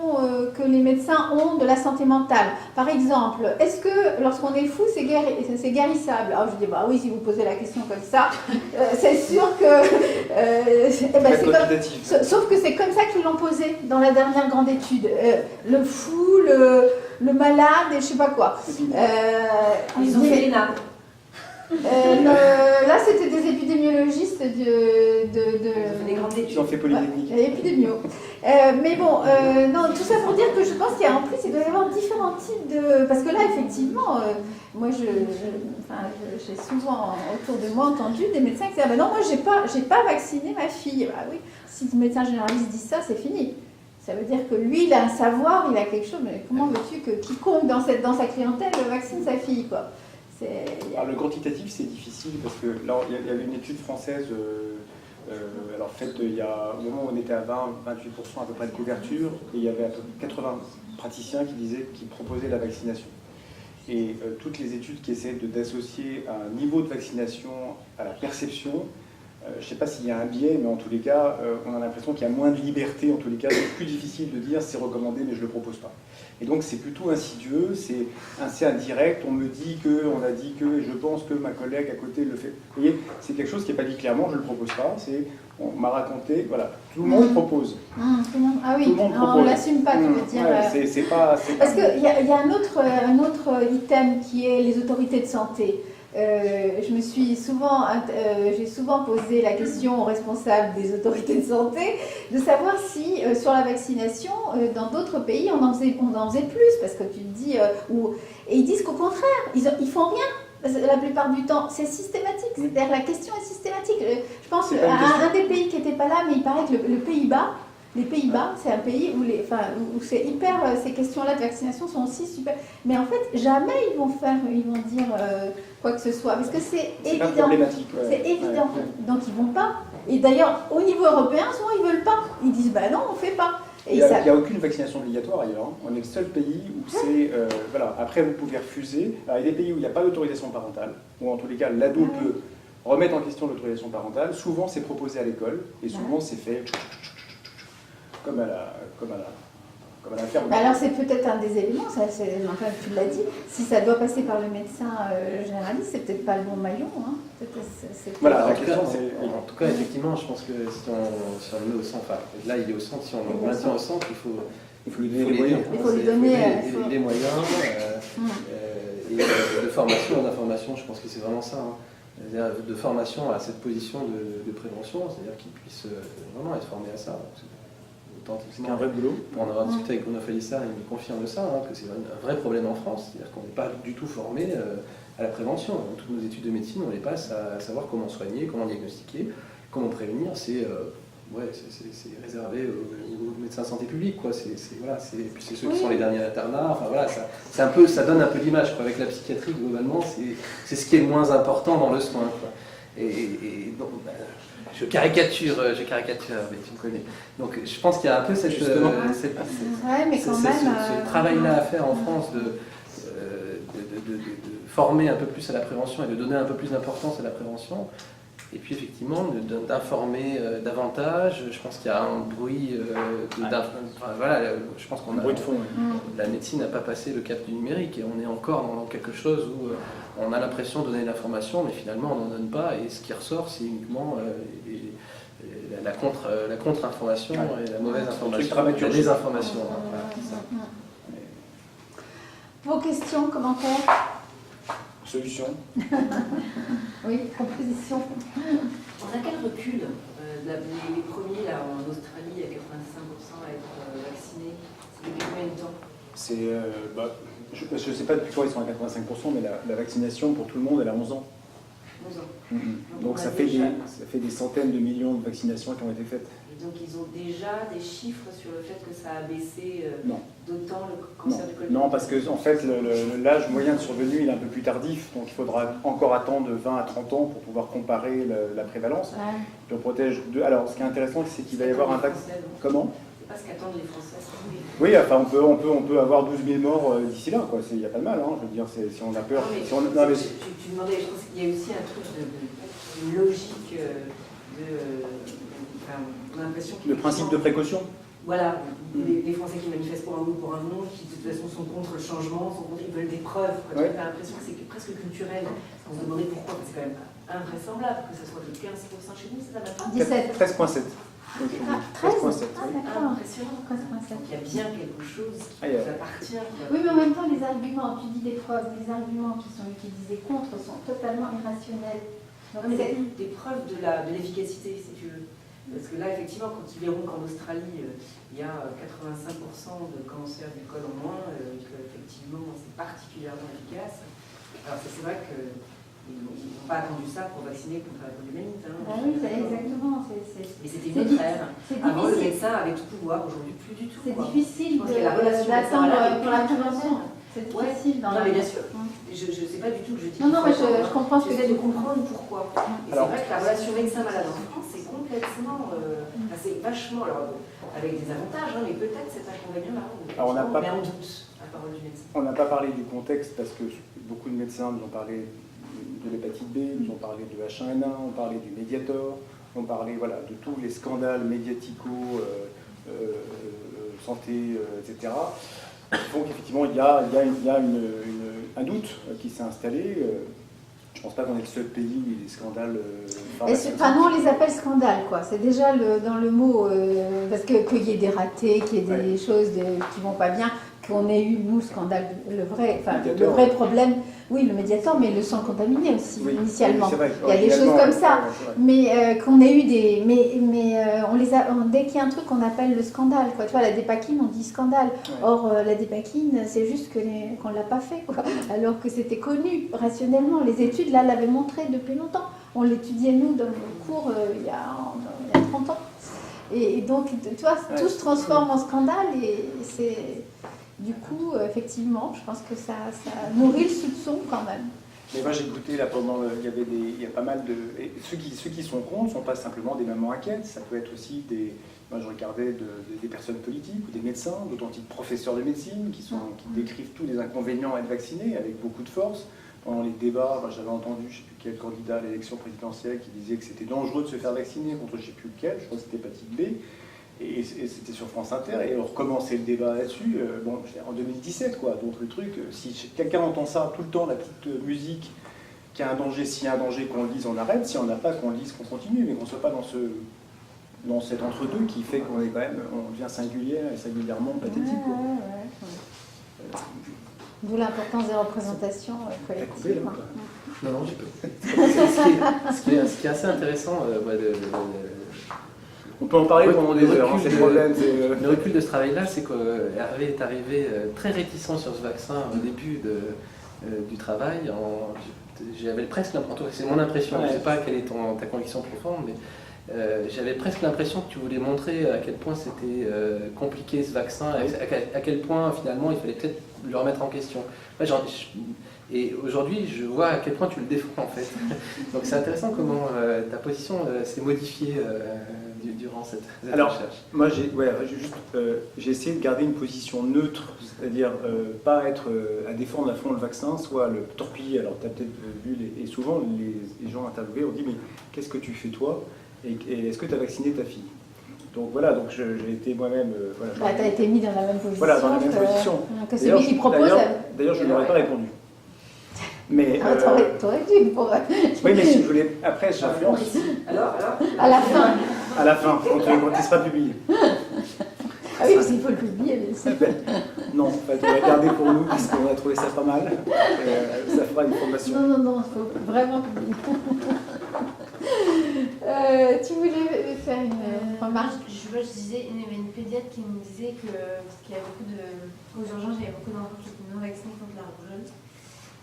que les médecins ont de la santé mentale. Par exemple, est-ce que lorsqu'on est fou, c'est guérissable? Alors je dis, bah oui, si vous posez la question comme ça, c'est sûr que... sauf que c'est comme ça qu'ils l'ont posé dans la dernière grande étude. Le fou, le malade et je sais pas quoi. Ils ont fait les nappes. Là, c'était des épidémiologistes des grandes études. Ils ont fait Polytechnique. Épidémio. Mais bon, non, tout ça pour dire que je pense qu'en plus, il doit y avoir différents types de... Parce que là, effectivement, moi, j'ai souvent autour de moi entendu des médecins qui disaient ah ben non, moi, j'ai pas vacciné ma fille. Bah oui, si le médecin généraliste dit ça, c'est fini. Ça veut dire que lui, il a un savoir, il a quelque chose, mais comment veux-tu que quiconque dans sa clientèle vaccine sa fille, quoi? Alors, le quantitatif, c'est difficile parce que là, il y avait une étude française alors faite au moment où on était à 20-28% à peu près de couverture, et il y avait à peu près 80 praticiens qui proposaient la vaccination. Et toutes les études qui essaient d'associer un niveau de vaccination à la perception, je ne sais pas s'il y a un biais, mais en tous les cas, on a l'impression qu'il y a moins de liberté. En tous les cas, c'est plus difficile de dire c'est recommandé, mais je ne le propose pas. Et donc, c'est plutôt insidieux, c'est assez indirect. On me dit que, on a dit que, et je pense que ma collègue à côté le fait. Vous voyez, c'est quelque chose qui n'est pas dit clairement, je ne le propose pas. On m'a raconté, voilà, tout le monde propose. Ah oui, tout le monde propose. On ne l'assume pas, tu veux dire. Ouais, c'est pas. Parce qu'il y a un autre item qui est les autorités de santé. je me suis souvent, j'ai souvent posé la question aux responsables des autorités de santé de savoir si sur la vaccination, dans d'autres pays, on en faisait plus, parce que tu te dis, et ils disent qu'au contraire, ils font rien. La plupart du temps, c'est systématique. C'est-à-dire la question est systématique. Je pense qu'un des pays qui n'était pas là, mais il paraît que les Pays-Bas, c'est un pays où c'est hyper. Ces questions-là de vaccination sont aussi super. Mais en fait, jamais ils vont dire quoi que ce soit, parce que c'est évident. Pas problématique. Ouais. C'est évident. Donc ils vont pas. Et d'ailleurs, au niveau européen, souvent ils veulent pas. Ils disent bah non, on fait pas. Il n'y a aucune vaccination obligatoire ailleurs. Hein. On est le seul pays où c'est... voilà. Après, vous pouvez refuser. Alors, il y a des pays où il n'y a pas d'autorisation parentale, ou en tous les cas, l'ado peut remettre en question l'autorisation parentale. Souvent, c'est proposé à l'école, et souvent, c'est fait comme à la ferme. Alors, c'est peut-être un des éléments, enfin, tu l'as dit, si ça doit passer par le médecin généraliste, c'est peut-être pas le bon maillon. Hein. Voilà, en tout cas, effectivement, je pense que si on le met au centre, là il est au centre, si on le maintient au centre, il faut lui donner les moyens. Il faut lui donner les moyens et de formation et d'information, je pense que c'est vraiment ça. Hein. De formation à cette position de prévention, c'est-à-dire qu'il puisse vraiment être formé à ça. C'est un vrai boulot. Pour en avoir discuté avec Bruno Falissard, il me confirme ça, hein, que c'est un vrai problème en France, c'est-à-dire qu'on n'est pas du tout formé à la prévention. Toutes nos études de médecine, on les passe à savoir comment soigner, comment diagnostiquer, comment prévenir. C'est réservé aux médecins santé publique, quoi. Puis c'est ceux qui sont les derniers à l'internat. Enfin voilà, ça donne un peu l'image, quoi. Avec la psychiatrie, globalement, c'est ce qui est le moins important dans le soin, quoi. Et donc, je caricature, mais tu me connais. Donc je pense qu'il y a un peu ce travail-là à faire en France de former un peu plus à la prévention et de donner un peu plus d'importance à la prévention. Et puis effectivement, d'informer davantage. Je pense qu'il y a un bruit, je pense qu'on a, bruit de fond. La médecine n'a pas passé le cap du numérique et on est encore dans quelque chose où on a l'impression de donner l'information, mais finalement on n'en donne pas. Et ce qui ressort, c'est uniquement la contre-information et la mauvaise information, la désinformation. Vos questions, commentaires? Solution. Oui, proposition. On a quel recul les premiers là, en Australie, à 85% à être vaccinés, c'est depuis combien de temps? Je ne sais pas depuis quand ils sont à 85%, mais la vaccination pour tout le monde, elle a 11 ans. 11 ans. Donc ça fait des centaines de millions de vaccinations qui ont été faites. Et donc ils ont déjà des chiffres sur le fait que ça a baissé d'autant le cancer du col de l'utérus? Non, parce que en fait, l'âge moyen de survenue il est un peu plus tardif, donc il faudra encore attendre 20 à 30 ans pour pouvoir comparer la prévalence. Ouais. Puis on protège Alors ce qui est intéressant, c'est qu'il va y avoir un vaccin. Comment? C'est pas ce qu'attendent les Français. Oui, enfin on peut avoir 12 000 morts d'ici là, quoi. Il n'y a pas de mal, hein. Je veux dire, si on a peur. Tu demandais, je pense qu'il y a aussi un truc de logique on a l'impression que le principe de précaution. Voilà, les Français qui manifestent pour un oui, pour un non, qui de toute façon sont contre le changement, ils veulent des preuves. Tu as l'impression que c'est presque culturel. On se demandait pourquoi, parce que c'est quand même invraisemblable que ce soit de 15% chez nous, c'est ça maintenant 13,7. 13,7. Impressionnant. 13,7. Il y a bien quelque chose qui nous appartient. Oui, mais en même temps, les arguments, tu dis des preuves, les arguments qui sont utilisés contre sont totalement irrationnels. Donc, mais des preuves de l'efficacité, si tu veux. Parce que là, effectivement, quand ils verront qu'en Australie, il y a 85% de cancer du col en moins, qu'effectivement, c'est particulièrement efficace. Alors, c'est vrai qu'ils n'ont pas attendu ça pour vacciner contre la poliomyélite. Ah oui, exactement. Mais c'était une autre ère. Avant, le médecin avait tout pouvoir, aujourd'hui, plus du tout. C'est difficile d'attendre pour la prévention. C'est difficile dans la... bien sûr. Je ne sais pas du tout que je dis. Non, mais je comprends ce que j'essaie de comprendre pourquoi. Et c'est vrai que la relation médecin-malade en France, c'est complètement, c'est vachement, alors, avec des avantages, mais peut-être cet inconvénient-là. Mais on doute la parole du médecin. On n'a pas parlé du contexte parce que beaucoup de médecins nous ont parlé de l'hépatite B, nous ont parlé de H1N1, ont parlé du Mediator, ont parlé de tous les scandales médiaticaux, santé, etc. Donc effectivement, il y a un doute qui s'est installé. Je ne pense pas qu'on est le seul pays où il y a des scandales. Nous, on les appelle scandales, quoi. C'est déjà dans le mot, parce qu'il y ait des ratés, qu'il y ait des choses qui ne vont pas bien. qu'on ait eu, nous, scandale, le vrai Médiator. problème, oui, le Mediator, mais le sang contaminé aussi, Oui, initialement. c'est vrai. Il y a des choses Originalement, comme ça. c'est vrai. Mais qu'on ait eu des. On les a, dès qu'il y a un truc qu'on appelle le scandale, quoi. Tu vois, la dépakine, on dit scandale. Ouais. Or, la dépakine, c'est juste qu'on ne l'a pas fait, quoi. Alors que c'était connu rationnellement. Les études, là, l'avaient montré depuis longtemps. On l'étudiait, nous, dans le cours, il y a 30 ans. Et donc, tu vois, tout se transforme en scandale et c'est. Du coup, effectivement, je pense que ça nourrit le soupçon quand même. Mais moi j'ai goûté là pendant, il y a pas mal de, et ceux qui sont contre ne sont pas simplement des mamans inquiètes, ça peut être aussi moi je regardais des personnes politiques ou des médecins, d'authentiques professeurs de médecine qui décrivent tous les inconvénients à être vaccinés avec beaucoup de force. Pendant les débats, j'avais entendu je ne sais plus quel candidat à l'élection présidentielle qui disait que c'était dangereux de se faire vacciner contre je ne sais plus lequel, je crois que c'était hépatite B. Et c'était sur France Inter, et on recommençait le débat là-dessus, en 2017, quoi. Donc le truc, si quelqu'un entend ça tout le temps, la petite musique, qu'il y a un danger, s'il y a un danger, qu'on le dise, on arrête, si on n'a pas, qu'on le dise, qu'on continue, mais qu'on ne soit pas dans cet entre-deux qui fait qu'on est quand même, on devient singulière et singulièrement pathétique, quoi. D'où l'importance des représentations T'as coupé, collectives. là, ou pas Non, j'ai pas. Ce qui est assez intéressant, On peut en parler pendant des heures, c'est le problème. le recul de ce travail-là, c'est qu'Hervé est arrivé très réticent sur ce vaccin au début du travail. J'avais presque l'impression, c'est mon impression, je ne sais pas quelle est ta conviction profonde, mais j'avais presque l'impression que tu voulais montrer à quel point c'était compliqué ce vaccin, à quel point finalement il fallait peut-être le remettre en question. Et aujourd'hui, je vois à quel point tu le défends en fait. Donc c'est intéressant comment ta position s'est modifiée durant cette recherche. Moi, j'ai essayé de garder une position neutre, c'est-à-dire pas être à défendre à fond le vaccin, soit le torpiller. Alors, tu as peut-être vu, et souvent les gens interviewés ont dit mais qu'est-ce que tu fais toi et est-ce que tu as vacciné ta fille? Donc voilà, donc j'ai été moi-même. Tu as été mis dans la même position. Voilà, dans la même position. Que celui qui propose. D'ailleurs, je ne leur ai pas répondu. Mais. T'aurais dû pour. Oui, mais si je voulais. Après, j'influence. Alors À la fin. À la fin, quand il sera publié. Ah oui, parce qu'il faut le publier, mais aussi. Non, en fait, on va garder pour nous parce qu'on a trouvé ça pas mal. Ça fera une formation. Non, il faut vraiment publier. Tu voulais faire une remarque? Je disais, il y avait une pédiatre qui me disait que, parce qu'il y a beaucoup aux urgences, il y a beaucoup d'enfants qui étaient non vaccinés contre la rougeole.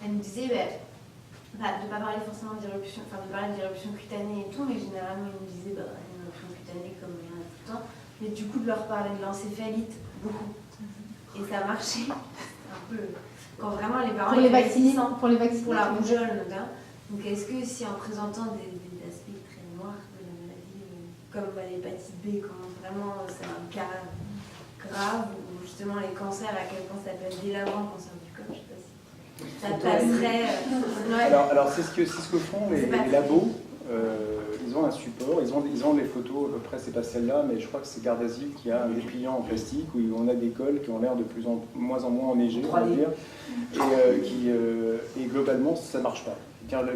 Elle me disait, de ne pas parler forcément d'éruption, de parler d'éruption cutanée et tout, mais généralement, il me disait, une éruption cutanée comme il y en a tout le temps, mais du coup, de leur parler de l'encéphalite, beaucoup. Et ça marchait un peu. Quand vraiment les parents. Pour les vacciner, pour la rougeole, donc est-ce que si en présentant des aspects très noirs de la maladie, comme l'hépatite B, quand vraiment c'est un cas grave, ou justement les cancers, à quel point ça peut être délabrant, cancer du col, je ne sais pas si ça passerait. Alors c'est ce que font les labos. Ils ont un support, ils ont des photos, à peu près c'est pas celle-là, mais je crois que c'est Garde d'Asile qui a un dépliant en plastique où on a des cols qui ont l'air de moins en moins enneigés, on va dire, et globalement ça marche pas.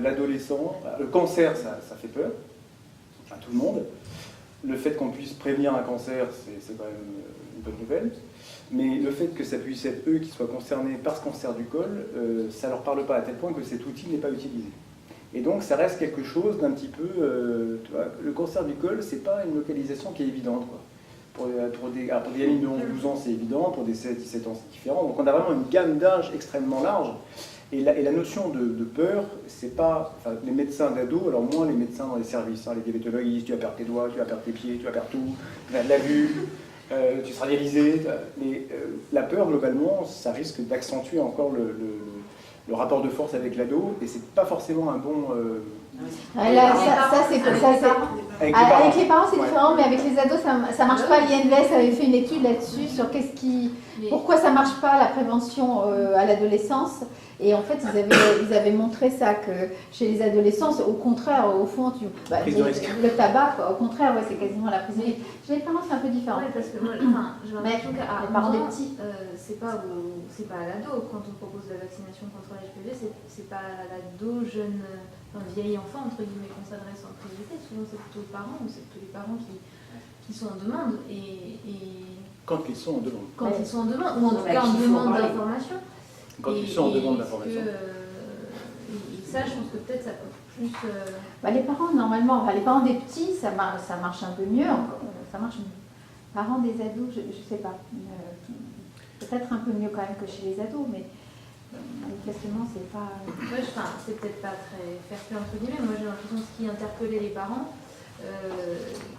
L'adolescent, le cancer ça fait peur à tout le monde. Le fait qu'on puisse prévenir un cancer, c'est quand même une bonne nouvelle. Mais le fait que ça puisse être eux qui soient concernés par ce cancer du col, ça ne leur parle pas à tel point que cet outil n'est pas utilisé. Et donc ça reste quelque chose d'un petit peu... tu vois, le cancer du col, c'est pas une localisation qui est évidente, quoi. Pour des gamines de 11-12 ans, c'est évident, pour des 16-17 ans, c'est différent. Donc on a vraiment une gamme d'âge extrêmement large. Et la notion de peur, c'est pas... Enfin, les médecins d'ado, alors moins les médecins dans les services, les diabétologues, ils disent tu vas perdre tes doigts, tu vas perdre tes pieds, tu vas perdre tout, tu vas de la vue, tu seras dialysé. Mais la peur, globalement, ça risque d'accentuer encore le rapport de force avec l'ado, et c'est pas forcément un bon... Avec les parents, c'est différent, mais avec les ados, ça marche pas. L'INVS avait fait une étude là-dessus sur pourquoi ça marche pas la prévention à l'adolescence. Et en fait, ils avaient montré ça, que chez les adolescents, au contraire, au fond, le tabac, quoi, au contraire, c'est quasiment la prise de risque. Chez les parents, c'est un peu différent. Oui, parce que moi, j'ai l'impression qu'à les parents des petits, c'est pas à l'ado. Quand on propose la vaccination contre l'HPV, c'est pas à l'ado, jeune, vieil enfant, entre guillemets, qu'on s'adresse en priorité. Souvent, c'est plutôt aux parents, ou c'est plutôt les parents qui sont en demande. Et Quand ils sont en demande. quand ils sont en demande, ou en tout cas en demande d'information. Quand ils sont en demande d'information. Et ça, je pense que peut-être ça peut plus. Les parents, normalement, les parents des petits, ça marche un peu mieux. Ça marche mieux. Parents des ados, je ne sais pas. Peut-être un peu mieux quand même que chez les ados, mais manifestement, c'est pas. C'est peut-être pas très fair-play entre guillemets. Moi, j'ai l'impression que ce qui interpellait les parents,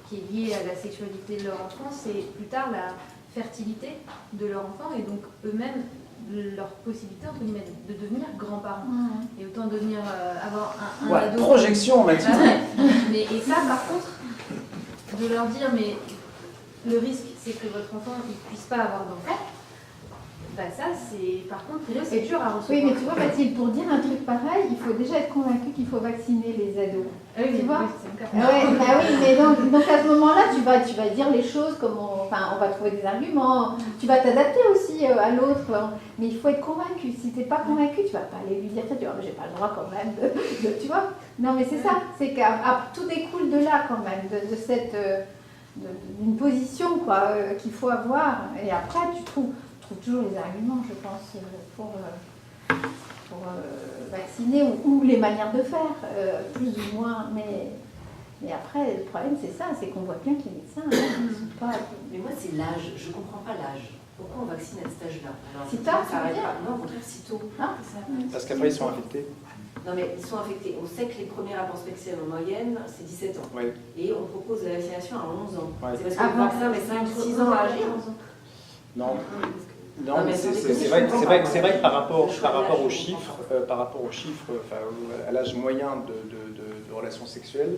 qui est lié à la sexualité de leur enfant, c'est plus tard la fertilité de leur enfant et donc eux-mêmes leur possibilité entre guillemets de devenir grands-parents. Et autant devenir avoir un ado. Projection, Mathieu. Mais et ça, par contre, de leur dire mais le risque, c'est que votre enfant ne puisse pas avoir d'enfant. Ça, c'est par contre, c'est dur à recevoir. Oui, mais tu vois, Mathilde, pour dire un truc pareil, il faut déjà être convaincu qu'il faut vacciner les ados. Tu vois oui, mais donc à ce moment-là, tu vas dire les choses comme on va trouver des arguments. Tu vas t'adapter aussi à l'autre, mais il faut être convaincu. Si tu n'es pas convaincu, tu ne vas pas aller lui dire ça. Tu vas j'ai pas le droit quand même tu vois. Non, mais c'est ça. C'est que tout découle de là quand même, de cette d'une position qu'il faut avoir. Et après, tu trouves toujours les arguments, je pense, pour vacciner ou les manières de faire, plus ou moins. Mais après, le problème, c'est ça, c'est qu'on voit bien que les médecins ne sont pas... Mais moi, c'est l'âge. Je ne comprends pas l'âge. Pourquoi on vaccine à cet âge-là? Si tard, ça arrête pas. Non, au contraire, si tôt. Parce qu'après, ils sont infectés. Non, mais ils sont infectés. On sait que les premiers rapports spectiels en moyenne, c'est 17 ans. Oui. Et on propose la vaccination à 11 ans. Ouais. C'est parce que le vaccin met 5-6 ans à agir. Non. Non, mais c'est vrai que par rapport aux chiffres, à l'âge moyen de relations sexuelles,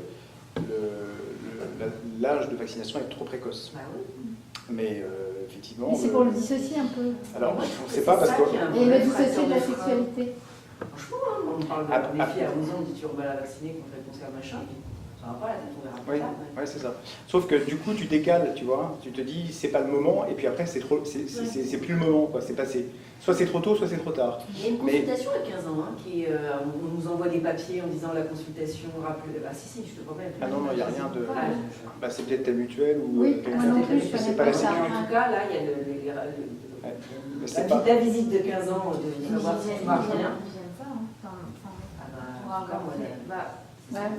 l'âge de vaccination est trop précoce. Bah oui. Mais effectivement. Mais c'est pour le dissocier un peu. Alors, on ne sait pas parce que. Et le dissocier de la sexualité. Franchement, on parle de filles à 11 ans, on dit tu vas la vacciner contre le cancer machin. Ça va pas, la tête, on verra plus tard. Oui, c'est ça. Sauf que du coup, tu décales, tu vois. Tu te dis, c'est pas le moment, et puis après, c'est plus le moment, quoi. C'est passé. Soit c'est trop tôt, soit c'est trop tard. Il y a une consultation à 15 ans, on nous envoie des papiers en disant la consultation, rappelez. Ah si, je te promets. Ah non, il n'y a rien de. C'est peut-être ta mutuelle ou. Oui, moi non plus, je c'est pas la sécurité. En tout cas, là, il y a la visite de 15 ans de savoir si tout marche bien. Oui, un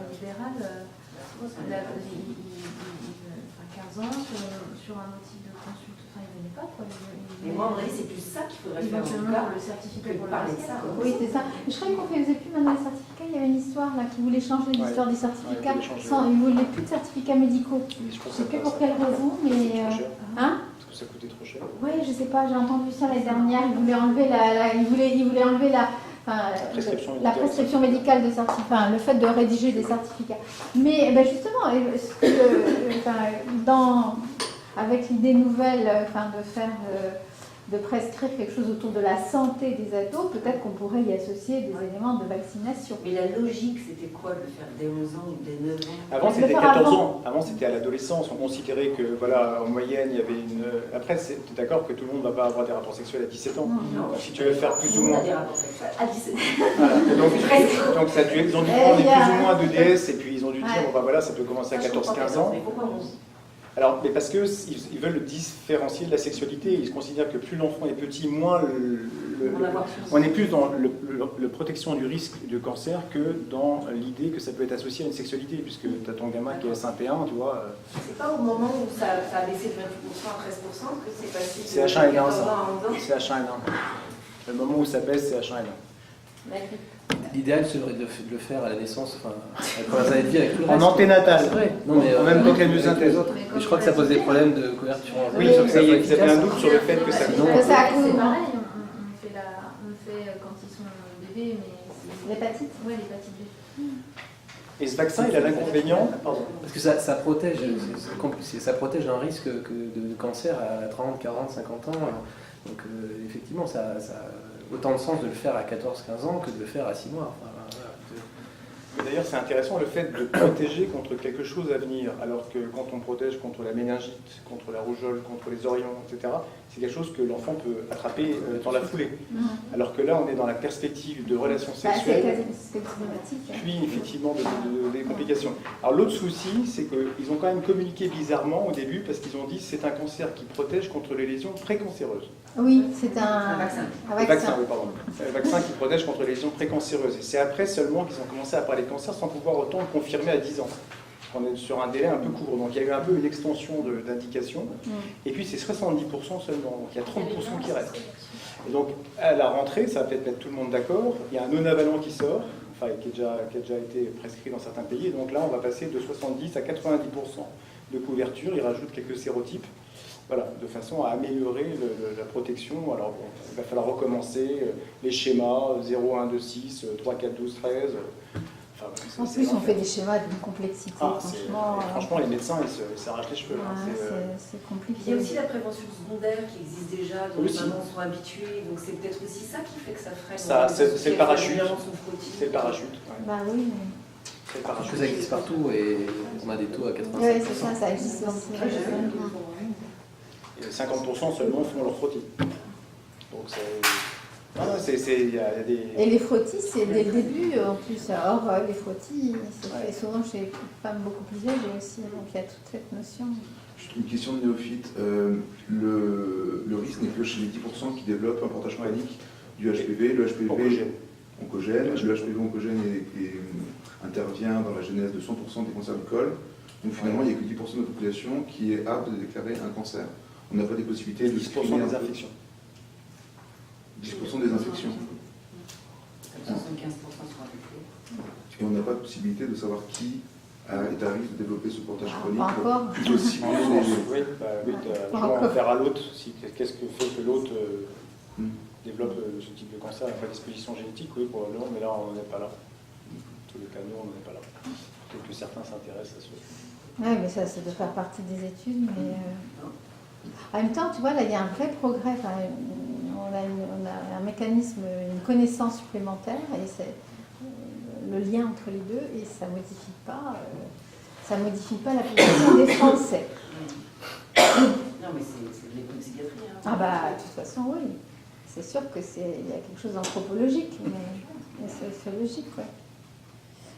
libéral, 15 ans sur un motif de consulte, il ne venait pas. Mais moi, à mon avis, c'est plus ça qu'il faudrait faire. Éventuellement, le certificat pour parler de ça. Oui, c'est ça. Je croyais qu'on ne faisait plus maintenant les certificats. Il y avait une histoire là qui voulait changer l'histoire des certificats. Ils ne voulaient plus de certificats médicaux. Je ne sais plus pour quelle raison, mais. Parce que ça coûtait trop cher. Oui, je ne sais pas, j'ai entendu ça l'année dernière. Ils voulaient enlever la prescription médicale de certificat, le fait de rédiger des certificats. Mais justement, avec l'idée nouvelle de prescrire quelque chose autour de la santé des ados, peut-être qu'on pourrait y associer des éléments de vaccination. Mais la logique, c'était quoi de le faire dès 11 ans ou dès 9 ans? Avant, c'était 14 ans. Avant, c'était à l'adolescence. On considérait que, voilà, en moyenne, il y avait une... Après, tu es d'accord que tout le monde ne va pas avoir des rapports sexuels à 17 ans. Non. Si tu veux faire plus ou moins... Des rapports sexuels à 17 ans. Voilà. Donc ça a dû, ils ont dû prendre plus ou moins de DS et puis ils ont dû dire, voilà, ça peut commencer à 14-15 ans. Mais pourquoi 11? Alors, mais parce qu'ils veulent le différencier de la sexualité. Ils considèrent que plus l'enfant est petit, moins on est plus dans la protection du risque de cancer que dans l'idée que ça peut être associé à une sexualité, puisque tu as ton gamin qui est S1P1, tu vois. C'est pas au moment où ça a baissé de 28% à 13% que c'est passé de C'est H1N1, 14 ans à 11 ça. ans? C'est H1N1. Le moment où ça baisse, c'est H1N1. L'idéal serait de le faire à la naissance, les premières années de vie avec tout le En reste. anténatal. C'est vrai. Non, mais, en même temps que la synthèse. Mais je crois que ça pose des problèmes de couverture. Oui, sauf que ça y avait un doute sur le fait que ça... Non. Ça a C'est pareil, on le fait quand ils sont bébés, mais l'hépatite. Oui, l'hépatite B. Et ce vaccin, il a l'inconvénient... Parce que ça protège, ça protège un risque de cancer à 30, 40, 50 ans. Donc effectivement, ça a autant de sens de le faire à 14-15 ans que de le faire à 6 mois. d'ailleurs, c'est intéressant le fait de protéger contre quelque chose à venir, alors que quand on protège contre la méningite, contre la rougeole, contre les orions, etc., c'est quelque chose que l'enfant peut attraper dans la foulée. Alors que là, on est dans la perspective de relations sexuelles, C'est problématique. puis effectivement des complications. Alors l'autre souci, c'est qu'ils ont quand même communiqué bizarrement au début, parce qu'ils ont dit que c'est un cancer qui protège contre les lésions précancéreuses. Oui, c'est un vaccin. Oui, pardon. Un vaccin qui protège contre les lésions précancéreuses. Et c'est après seulement qu'ils ont commencé à parler de cancer sans pouvoir autant le confirmer à 10 ans. On est sur un délai un peu court. Donc il y a eu un peu une extension d'indication. Et puis c'est 70% seulement. Donc il y a 30% qui restent. Et donc à la rentrée, ça va peut-être mettre tout le monde d'accord. Il y a un nonavalent qui sort, enfin, qui a déjà été prescrit dans certains pays. Et donc là, on va passer de 70 à 90% de couverture. Il rajoute quelques sérotypes. Voilà, de façon à améliorer la protection. Alors, bon, il va falloir recommencer les schémas 0, 1, 2, 6, 3, 4, 12, 13. Enfin, En plus, on fait des schémas d'une complexité, franchement, les médecins, ils s'arrachent les cheveux. C'est compliqué. Il y a aussi la prévention secondaire qui existe déjà, dont les Aussi. mamans sont habituées, donc c'est peut-être aussi ça qui fait que ça freine. C'est le parachute. C'est le parachute. Ouais. Bah oui, C'est le Parce parachute. que ça existe partout et on a des taux à 85%. oui, c'est ça, ça existe aussi. Et 50% seulement font leur frottis. Donc il y a des... Et les frottis, c'est dès le début en plus. Or, les frottis, c'est fait souvent chez les femmes beaucoup plus âgées aussi. Donc il y a toute cette notion. Une question de néophyte. Le risque n'est que chez les 10% qui développent un portage chronique du HPV. Le HPV oncogène. Le HPV oncogène intervient dans la genèse de 100% des cancers du col. Donc finalement, il n'y a que 10% de la population qui est apte de déclarer un cancer. On n'a pas des possibilités de 10% des infections. 10% des infections. 75% sur un peu. Ah. Et on n'a pas de possibilité de savoir qui est à risque de développer ce portage chronique. Pas encore. Plutôt cibler les... Oui, tu vas en faire à l'autre. Qu'est-ce que fait que l'autre développe ce type de cancer? La prédisposition génétique, oui, probablement, mais là, on n'en est pas là. En tous les cas, nous, on n'en est pas là. Peut-être que certains s'intéressent à ce... Oui, mais ça doit faire partie des études. Mais en même temps, tu vois, là, il y a un vrai progrès. Enfin, on a un mécanisme, une connaissance supplémentaire, et c'est le lien entre les deux, et ça modifie pas la position des Français. Non, mais c'est de l'éco-psychiatrie. Ah bah, de toute façon, oui. C'est sûr que il y a quelque chose d'anthropologique, mais sociologique, ouais.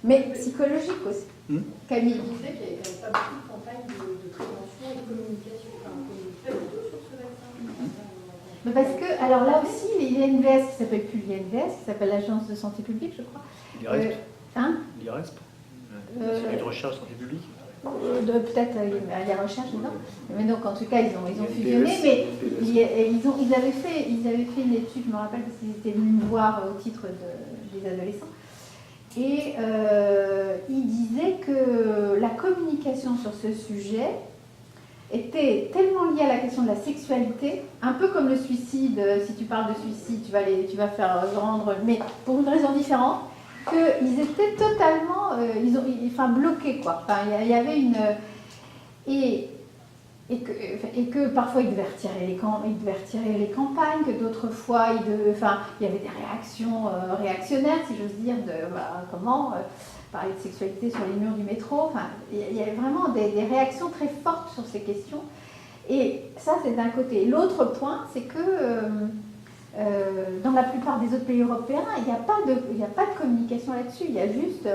Mais psychologique aussi. Camille. Vous savez qu'il n'y a quand même pas beaucoup de campagnes de prévention et de communication. Enfin, on communique pas du tout sur ce vaccin. Mais parce que, alors là aussi, l'INVS, qui s'appelle plus l'INVS, qui s'appelle l'Agence de santé publique, je crois. L'IRESP. L'IRESP, L'Institut de recherche santé publique. Peut-être à les recherches, non. Mais donc, en tout cas, ils ont fusionné, mais ils avaient fait une étude, je me rappelle, parce qu'ils étaient venus me voir au titre des adolescents. Et il disait que la communication sur ce sujet était tellement liée à la question de la sexualité, un peu comme le suicide. Si tu parles de suicide, tu vas faire rendre, mais pour une raison différente, qu'ils étaient totalement bloqués, quoi. Enfin, il y avait une... Et que parfois ils devaient retirer les campagnes, que d'autres fois il y avait des réactions réactionnaires, si j'ose dire, comment parler de sexualité sur les murs du métro. Enfin, il y avait vraiment des réactions très fortes sur ces questions. Et ça, c'est d'un côté. L'autre point, c'est que dans la plupart des autres pays européens, il n'y a pas de communication là-dessus. Il y a juste...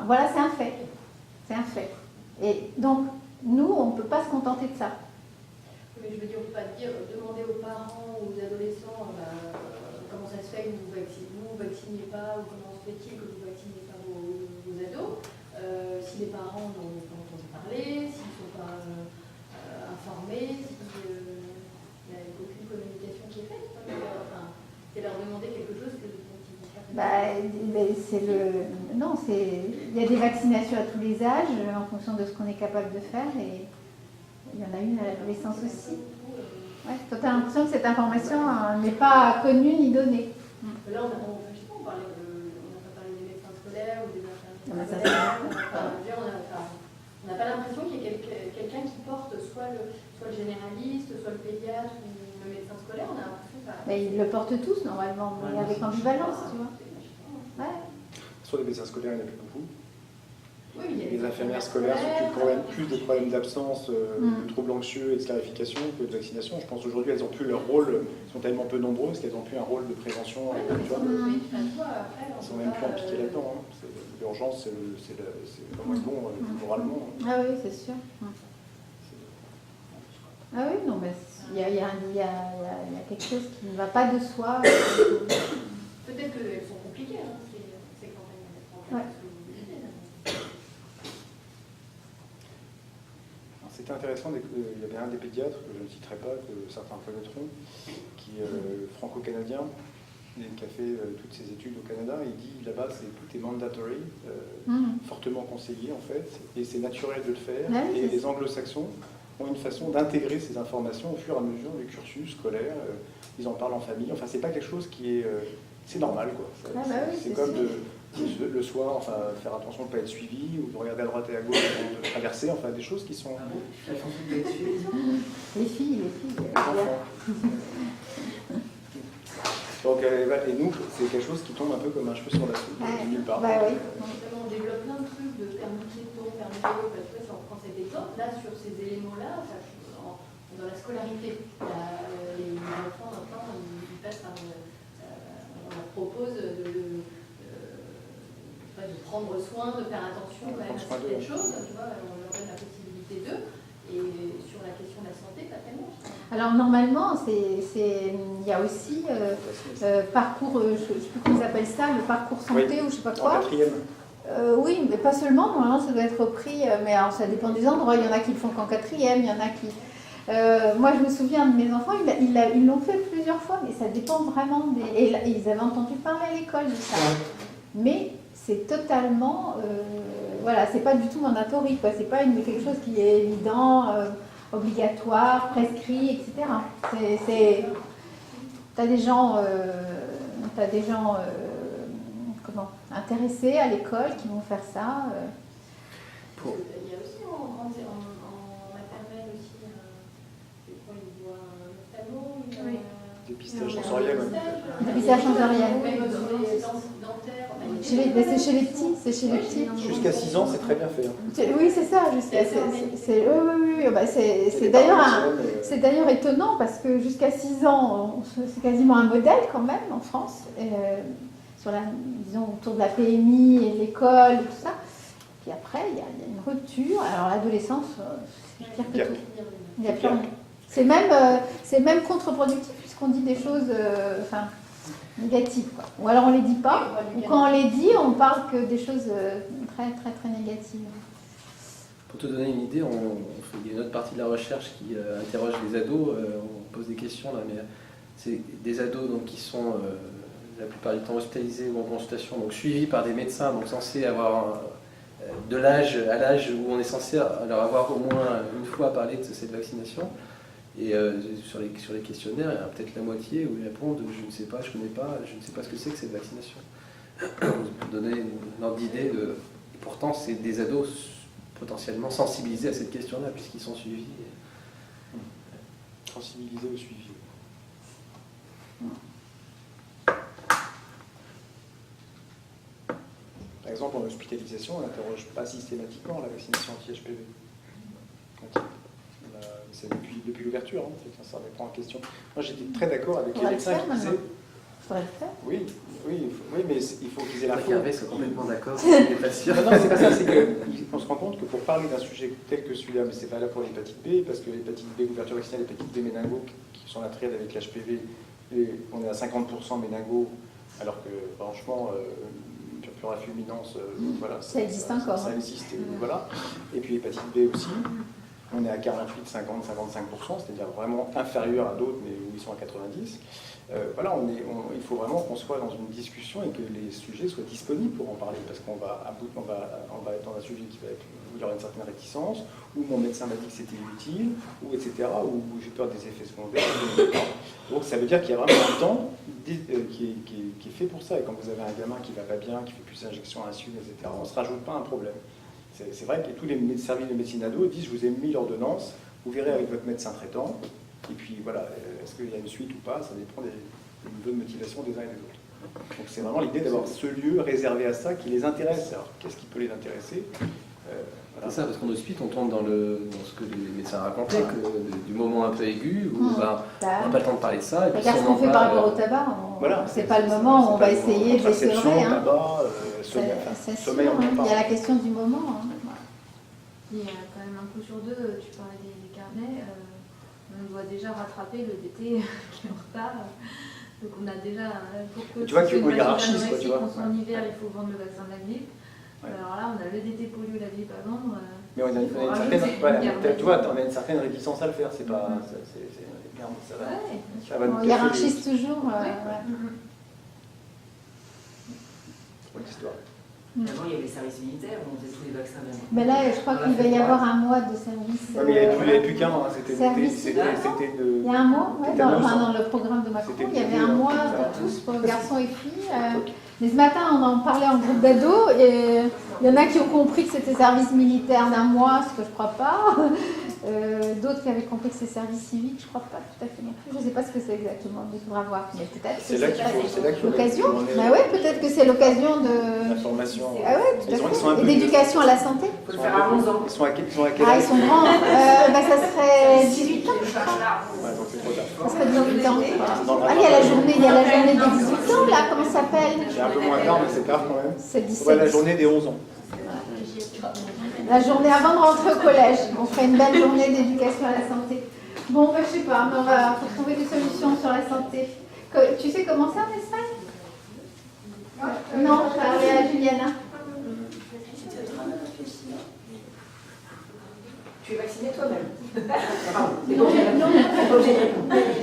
voilà, c'est un fait. C'est un fait. Et donc, nous, on ne peut pas se contenter de ça. Mais je veux dire, on ne peut pas dire, demander aux parents ou aux adolescents comment ça se fait que vous ne vaccinez pas, ou comment se fait-il que vous ne vaccinez pas vos ados, si les parents n'ont pas entendu parler, s'ils ne sont pas informés, s'il n'y a aucune communication qui est faite. C'est leur demander quelque chose que non, il y a des vaccinations à tous les âges en fonction de ce qu'on est capable de faire, et il y en a une à l'adolescence aussi. Ouais, toi, tu as l'impression que cette information n'est pas connue ni donnée. Là, on n'a pas parlé des médecins scolaires ou des infirmiers scolaires. On n'a pas l'impression qu'il y ait quelqu'un qui porte soit le généraliste, soit le pédiatre ou le médecin scolaire. On a l'impression que Mais ils le portent tous normalement, mais avec ambivalence, tu vois. Ouais. Sur les médecins scolaires, il n'y en a plus beaucoup. Oui, il y a Les infirmières scolaires s'occupent quand même plus des problèmes d'absence, de troubles anxieux et de sclarification que de vaccination. Je pense qu'aujourd'hui, elles n'ont plus leur rôle, elles sont tellement peu nombreuses qu'elles n'ont plus un rôle de prévention. Tu vois. Elles sont même plus impliquées là-dedans. Hein. L'urgence, c'est vraiment bon moralement. Ah oui, c'est sûr. Ah oui, non, mais il y a quelque chose qui ne va pas de soi. Peut-être qu'elles sont compliquées, hein, ces campagnes. Ouais. C'était intéressant, il y avait un des pédiatres, que je ne citerai pas, que certains connaîtront, qui est franco-canadien, et qui a fait toutes ses études au Canada. Il dit là-bas, tout est mandatory, fortement conseillé en fait, et c'est naturel de le faire. Ouais, et les anglo-saxons ont une façon d'intégrer ces informations au fur et à mesure du cursus scolaire. Ils en parlent en famille. Enfin, c'est pas quelque chose qui est... c'est normal, quoi. C'est comme le soir, enfin, faire attention de ne pas être suivi, ou de regarder à droite et à gauche avant de traverser, enfin, des choses qui sont... Les filles. Les enfants. Donc, et nous, c'est quelque chose qui tombe un peu comme un cheveu sur la soupe, nulle part. Bah oui. On développe plein de trucs de permis piéton, permis vélo, parce que ça, on prend cet exemple. Là, sur ces éléments-là, dans la scolarité, les enfants, maintenant, ils passent par on leur propose de prendre soin, de faire attention quand même à certaines choses, tu vois, on leur donne la possibilité d'eux. Et sur la question de la santé, pas tellement. Alors normalement, il y a aussi parcours, je ne sais plus comment ils appellent ça, le parcours santé ou je ne sais pas quoi. En quatrième. Oui, mais pas seulement, normalement ça doit être repris, mais alors, ça dépend des endroits. Il y en a qui le font qu'en quatrième, il y en a qui... moi je me souviens de mes enfants, ils l'ont fait plusieurs fois, mais ça dépend vraiment des... Et ils avaient entendu parler à l'école de ça. Mais c'est totalement... voilà, c'est pas du tout mandatory, quoi. C'est pas quelque chose qui est évident, obligatoire, prescrit, etc. T'as des gens intéressés à l'école qui vont faire ça. Il y a aussi en maternelle aussi, des fois ils voient un ophtalmo, Dépistage sensoriel. Dépistage sensoriel. dentaire. C'est chez les petits, c'est chez les petits. Jusqu'à 6 ans, c'est très bien fait. Oui, c'est ça. C'est d'ailleurs étonnant parce que jusqu'à 6 ans, c'est quasiment un modèle quand même en France, disons autour de la PMI et l'école et tout ça. Puis après, il y a une rupture. Alors l'adolescence, c'est pire que tout. Il n'y a plus rien. C'est même contre-productif puisqu'on dit des choses négatives, quoi. Ou alors on ne les dit pas, ou quand on les dit, on parle que des choses très très très négatives. Pour te donner une idée, il y a une autre partie de la recherche qui interroge les ados, on pose des questions là, mais c'est des ados donc, qui sont la plupart du temps hospitalisés ou en consultation, donc suivis par des médecins, donc censés avoir de l'âge à l'âge où on est censé leur avoir au moins une fois parlé de cette vaccination. Et sur les questionnaires, il y a peut-être la moitié où ils répondent « je ne sais pas, je ne connais pas, je ne sais pas ce que c'est que cette vaccination ». Pour donner une ordre d'idée, et pourtant c'est des ados potentiellement sensibilisés à cette question-là puisqu'ils sont suivis. Sensibilisés au suivi. Par exemple, en hospitalisation, on n'interroge pas systématiquement la vaccination anti-HPV. C'est depuis l'ouverture, hein, ça remet pas en question. Moi, j'étais très d'accord avec les médecins qui disaient... Faudrait le faire. Oui, mais il faut qu'ils aient l'info. Hervé soit complètement d'accord, il n'est pas sûr. Non, c'est pas ça, c'est qu'on se rend compte que pour parler d'un sujet tel que celui-là, mais c'est pas là pour l'hépatite B, parce que l'hépatite B, couverture vaccinale, l'hépatite B méningo, qui sont la triade avec l'HPV, on est à 50% méningo, alors que franchement, purpura fulminans, voilà, ça existe encore. Ça existe, voilà. Et puis l'hépatite B aussi. On est à 48, 50, 55%, c'est-à-dire vraiment inférieur à d'autres, mais où ils sont à 90. Voilà, il faut vraiment qu'on soit dans une discussion et que les sujets soient disponibles pour en parler, parce qu'on va être dans un sujet où il y aura une certaine réticence, où mon médecin m'a dit que c'était inutile, ou etc., où j'ai peur des effets secondaires. Donc ça veut dire qu'il y a vraiment un temps qui est fait pour ça. Et quand vous avez un gamin qui va pas bien, qui fait plus d'injections à l'insuline, etc., on ne se rajoute pas un problème. C'est vrai que tous les services de médecine ado disent « je vous ai mis l'ordonnance, vous verrez avec votre médecin traitant ». Et puis voilà, est-ce qu'il y a une suite ou pas, ça dépend des niveaux de motivation des uns et des autres. Donc c'est vraiment l'idée d'avoir ce lieu réservé à ça qui les intéresse. Alors qu'est-ce qui peut les intéresser? C'est ça, parce qu'en hospice, on tombe dans ce que les médecins racontaient, du moment un peu aigu, où on n'a pas le temps de parler de ça. Et puis regarde ce qu'on fait par rapport au tabac. C'est pas le moment où on va essayer de baisser le vrai. Tabac, sommeil, Il y a la question du moment. Il y a quand même un coup sur deux, tu parlais des carnets, on doit déjà rattraper le DT qui est en retard. Donc on a déjà, pour que tu vois qu'il y a une hiérarchie, tu vois. En hiver, il faut vendre le vaccin de la grippe. Ouais. Alors là, on a le DT polio, la grippe à vendre. Mais on a une certaine réticence à le faire, c'est pas... On hiérarchise toujours. C'est une histoire. Avant, il y avait les services militaires, on faisait tous les vaccins d'un coup. Mais là, je crois qu'il va y avoir un mois de service. Mais il n'y avait plus qu'un, c'était il y a un mois, dans le programme de Macron, il y avait un mois pour tous, pour garçons et filles. Mais ce matin, on en parlait en groupe d'ados, et il y en a qui ont compris que c'était service militaire d'un mois, ce que je ne crois pas. D'autres qui avaient compris que c'est service civique, je ne crois pas tout à fait non plus. Je ne sais pas ce que c'est exactement, mais il faudra voir. Mais peut-être que c'est l'occasion. Bah ouais, peut-être que c'est l'occasion de... L'information. Ah ouais, tout à fait. Et d'éducation à la santé. Il faut le faire à 11 ans. Ils sont à quel âge? Ah, ils sont grands. Ça serait 18 ans. Ouais, donc c'est trop tard. Ça serait 18 ans. Ah, il y a la journée des 18 ans, là, comment ça s'appelle? C'est un peu moins tard, mais c'est tard quand même. C'est 17. Ouais, la journée des 11 ans. La journée avant de rentrer au collège. On ferait une belle journée d'éducation à la santé. Bon, je sais pas, mais on va trouver des solutions sur la santé. Tu sais comment c'est en Espagne? Non, je parlais à Juliana. Tu es vacciné toi-même?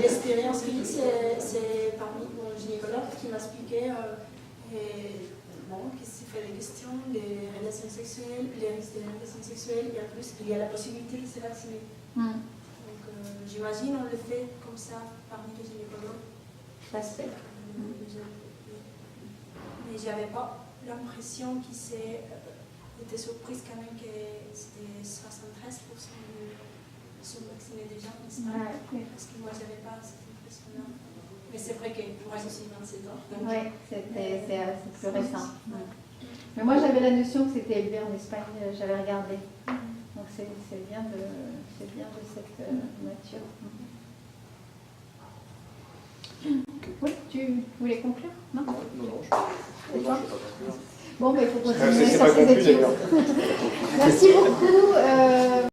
L'expérience clinique, c'est parmi mon gynécologue qui m'a expliqué qui se fait les questions des relations sexuelles, les risques des relations sexuelles, et en plus, il y a la possibilité de se vacciner. Donc, j'imagine on le fait comme ça parmi les gynécologues. Ça se fait. Mais j'avais pas l'impression qu'ils étaient surprises quand même que c'était 73% sont vaccinés déjà en Espagne. Parce que moi, j'avais pas cette impression-là. Mais c'est vrai que moi, je suis 27 ans. Oui, c'est plus récent. Ouais. Mais moi, j'avais la notion que c'était élevé en Espagne, j'avais regardé. Donc, c'est bien de cette nature. Oui, tu voulais conclure? Non, Non, bon, mais il faut continuer c'est sur pas ces conclu, études. d'ailleurs. Merci beaucoup.